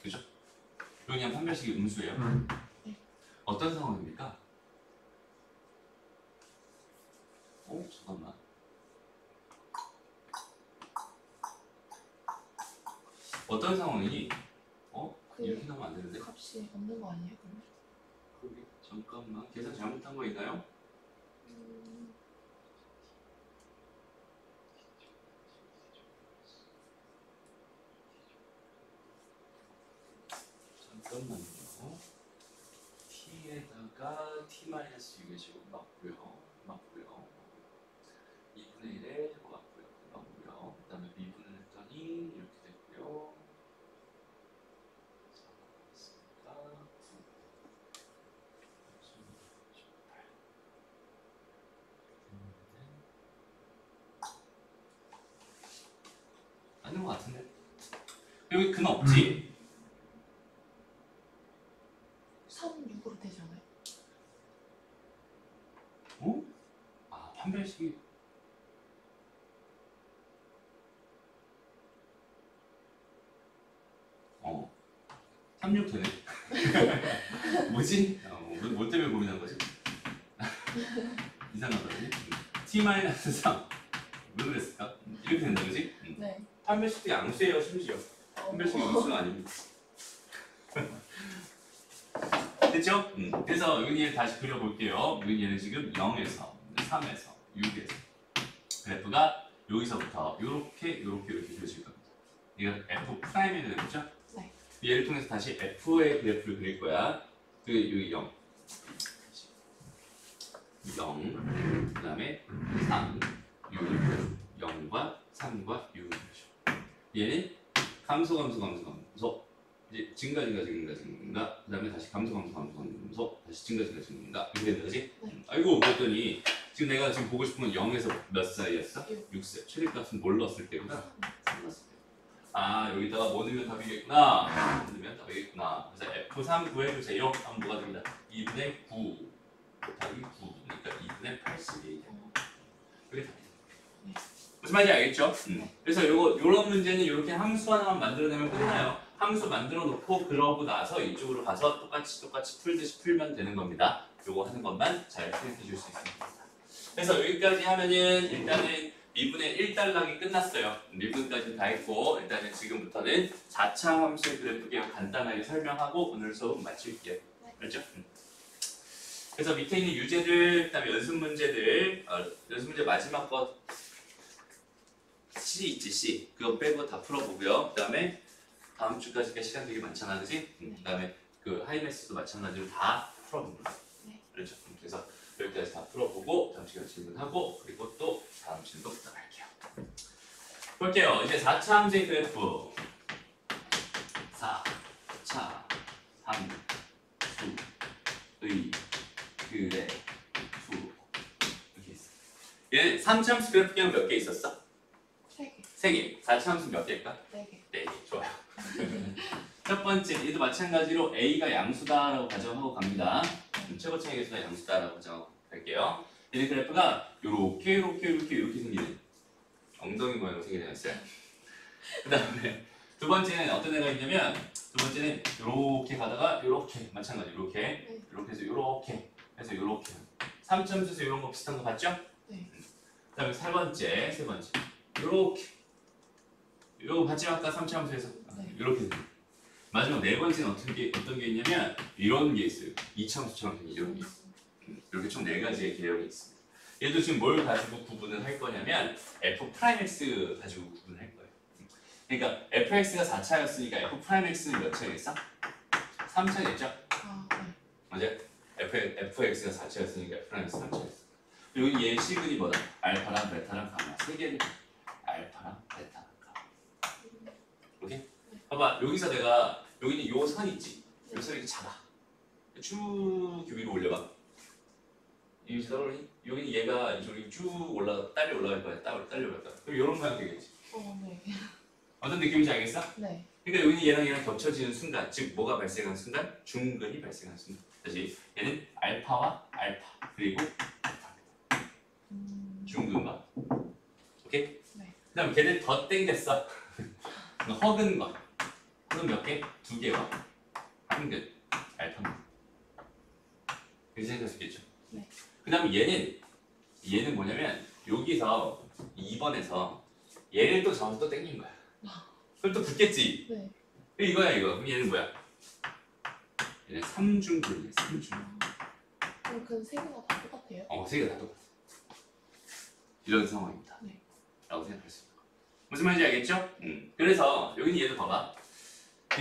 그죠? 여기 그냥 판별식이 음수예요. 네. 어떤 상황입니까? 잠깐만. 어떤 상황이니? 이렇게 나오면 안 되는데. 값이 없는 거 아니에요? 그러면? 그러게. 잠깐만. 계산 잘못한 거 있나요? 잠깐만요. t에다가 t-6의 제곱 맞고요. 2분의 1에 제곱 맞고요. 그 다음에 미분을 했더니 이렇게 됐고요. 4가 있으니까 9. 맞는 것 같은데? 여기 근 없지? 36 되네. 뭐지? 뭐 때문에 고민한 거지? 이상하더니 t-3 왜 그랬을까? 이렇게 된다 그지? 네. 판별식도 양수예요 심지어. 판별식 양수는 아닙니다. 됐죠? 그래서 여기 얘를 다시 그려볼게요. 여기 얘는 지금 0에서 3에서 6에서 그래프가 여기서부터 이렇게 그려질 겁니다. 이거 f 프라임이 되는 거죠? 네. 얘를 통해서 다시 f의 그래프를 그릴 거야. 그 여기 0, 0, 그 다음에 3, 6, 0과 3과 6을 그려줘. 얘는 감소 이제 증가 그 다음에 다시 감소 다시 증가 이렇게 되는 거지? 네. 아이고 그랬더니 지금 내가 지금 보고 싶은 건 0에서 몇 사이였어? 6. 6세 최대값은 뭘 넣었을 때구나? 3 넣었을 때. 아 여기다가 뭐 넣으면 답이겠구나. 넣으면 답이겠구나. 그래서 F3 구해주세요. 하면 뭐가 됩니다. 2분의 9 곱하기 9 그러니까 2분의 82 이게 답이다. 네. 무슨 말인지 알겠죠? 그래서 요런 문제는 이렇게 함수 하나만 만들어내면 끝나요. 함수 만들어 놓고 그러고 나서 이쪽으로 가서 똑같이 풀듯이 풀면 되는 겁니다. 요거 하는 것만 잘 생각해 줄 수 있습니다. 그래서 여기까지 하면은 일단은 미분의 1단락이 끝났어요. 미분까지 다 했고 일단은 지금부터는 4차 함수의 그래프 개요 간단하게 설명하고 오늘 수업 마칠게요. 알죠? 그래서 밑에 있는 유제들, 그다음에 연습 문제들, 연습 문제 마지막 거 C 있지 C 그거 빼고 다 풀어보고요. 그다음에 다음 주까지가 시간 되게 많잖아, 그지? 그다음에 그 하이맥스도 마찬가지로 다 풀어봅니다. 네. 그렇죠? 그래서 여기까지 다 풀어보고 다음 시간 질문하고 그리고 또 다음 질문 부탁할게요. 볼게요. 이제 4차 함수의 그래프 4차 함수의 그래프 이렇게 있어. 얘는 3차 함수 그래프 기능 몇 개 있었어? 3개. 3개. 4차 함수 몇 개일까? 4개. 4개. 좋아요. 첫 번째, 얘도 마찬가지로 A가 양수다라고 가정하고 갑니다. 최고차의 개수가 양수다라고 가정하고 갈게요. 얘네 그래프가 이렇게 생기는 엉덩이 모양으로 생기는 애였어요. 그 다음에 두 번째는 어떤 애가 있냐면 두 번째는 이렇게 가다가 이렇게 마찬가지 이렇게 해서 이렇게 해서 이렇게 3점수에서 이런 거 비슷한 거 봤죠? 네. 그 다음에 세 번째 이렇게 이거 봤지 아까 3차 함수에서 네. 이렇게 마지막 네 번째는 어떤 게 있냐면 이런 게 있어요. 2차 함수처럼 생긴 이런 게 있어요. 이렇게 총 4가지의 개형이 있습니다. 얘도 지금 뭘 가지고 구분을 할 거냐면 F'X 가지고 구분을 할 거예요. 그러니까 Fx가 4차였으니까 F'X는 몇 차겠어? 3차겠죠? 아, 네. 맞아요? Fx가 4차였으니까 F'X 3차였어. 여기 얘 시그니 뭐다? 알파랑 베타랑 가마 3개를 알파랑 베타랑 가마. 오케이? 봐봐 여기서 내가 여기는 요 선 있지? 요 선이 이렇게 잡아. 쭉 위로 올려봐. 이 떠오르니? 여기는 얘가 이쪽으로 쭉 딸려 올라갈 거야. 딸려 올라갈 거야. 그럼 이런 모양 되겠지. 네. 어떤 느낌인지 알겠어? 네. 그러니까 여기는 얘랑 겹쳐지는 순간, 즉 뭐가 발생한 순간? 중근이 발생한 순간. 다시 얘는 알파와 알파 그리고 베타. 중근과. 오케이? 네. 그다음 걔를 더 땡겼어. 허근 것. 그럼 몇 개? 2개와 한근 알파입니다. 이렇게 생각할 수 있겠죠? 네. 그 다음에 얘는 뭐냐면 여기서 2번에서 얘를 또 잡아서 또 땡긴 거야. 그럼 또 붙겠지? 네. 이거야 이거. 그럼 얘는 뭐야? 얘는 3중근이야 3중. 그럼 그 3개가 다 똑같아요? 3개가 다 똑같아. 이런 상황입니다. 네. 라고 생각할 수 있는 거. 무슨 말인지 알겠죠? 그래서 여기는 얘도 봐봐.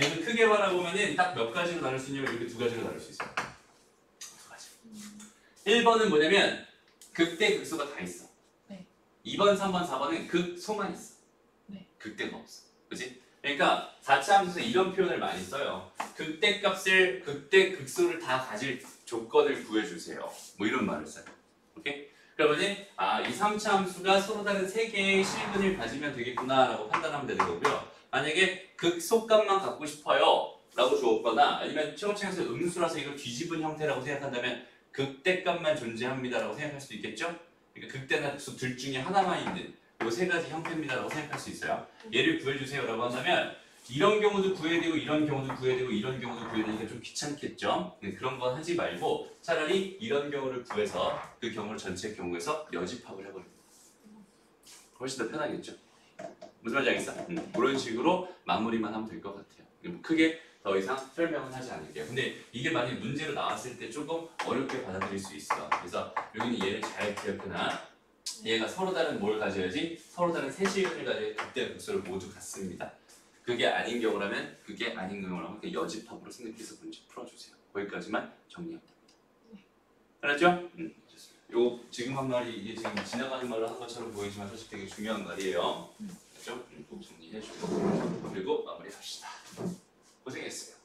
얘는 크게 바라보면은 딱 몇 가지로 나눌 수 있냐면 이렇게 2가지로 나눌 수 있어요. 2가지. 1번은 뭐냐면 극대 극소가 다 있어. 네. 2번, 3번, 4번은 극소만 있어. 네. 극대가 없어. 그치? 그러니까 4차 함수에서 이런 표현을 많이 써요. 극대 값을 극대 극소를 다 가질 조건을 구해주세요. 뭐 이런 말을 써요. 오케이? 그러면 이 3차 함수가 서로 다른 3개의 실근을 가지면 되겠구나라고 판단하면 되는 거고요. 만약에 극소값만 갖고 싶어요 라고 주었거나 아니면 최고층에서 음수라서 이걸 뒤집은 형태라고 생각한다면 극대값만 존재합니다 라고 생각할 수도 있겠죠? 그러니까 극대나 극소 둘 중에 하나만 있는 이 3가지 형태입니다 라고 생각할 수 있어요. 얘를 구해주세요 라고 한다면 이런 경우도 구해야 되고 이런 경우도 구해야 되고 이런 경우도 구해야 되니까 좀 귀찮겠죠? 그런 건 하지 말고 차라리 이런 경우를 구해서 그 경우를 전체 경우에서 여집합을 해버립니다. 훨씬 더 편하겠죠? 무슨 말인지 알겠어? 그런 식으로 마무리만 하면 될 것 같아요. 뭐 크게 더 이상 설명은 하지 않을게요. 근데 이게 만약 문제로 나왔을 때 조금 어렵게 받아들일 수 있어. 그래서 여기는 얘를 잘 기억해놔. 얘가 서로 다른 뭘 가져야지? 서로 다른 세 시간을 가져야 극대 극소를 모두 같습니다. 그게 아닌 경우라면 그게 아닌 경우라면 그냥 여집합으로 생각해서 문제 풀어주세요. 거기까지만 정리하면 됩니다. 알았죠? 좋습니다. 요 지금 한 말이 이게 지금 지나가는 말로 한 것처럼 보이지만 사실 되게 중요한 말이에요. 그렇죠? 꼭 정리해주고 그리고 마무리합시다. 고생했어요.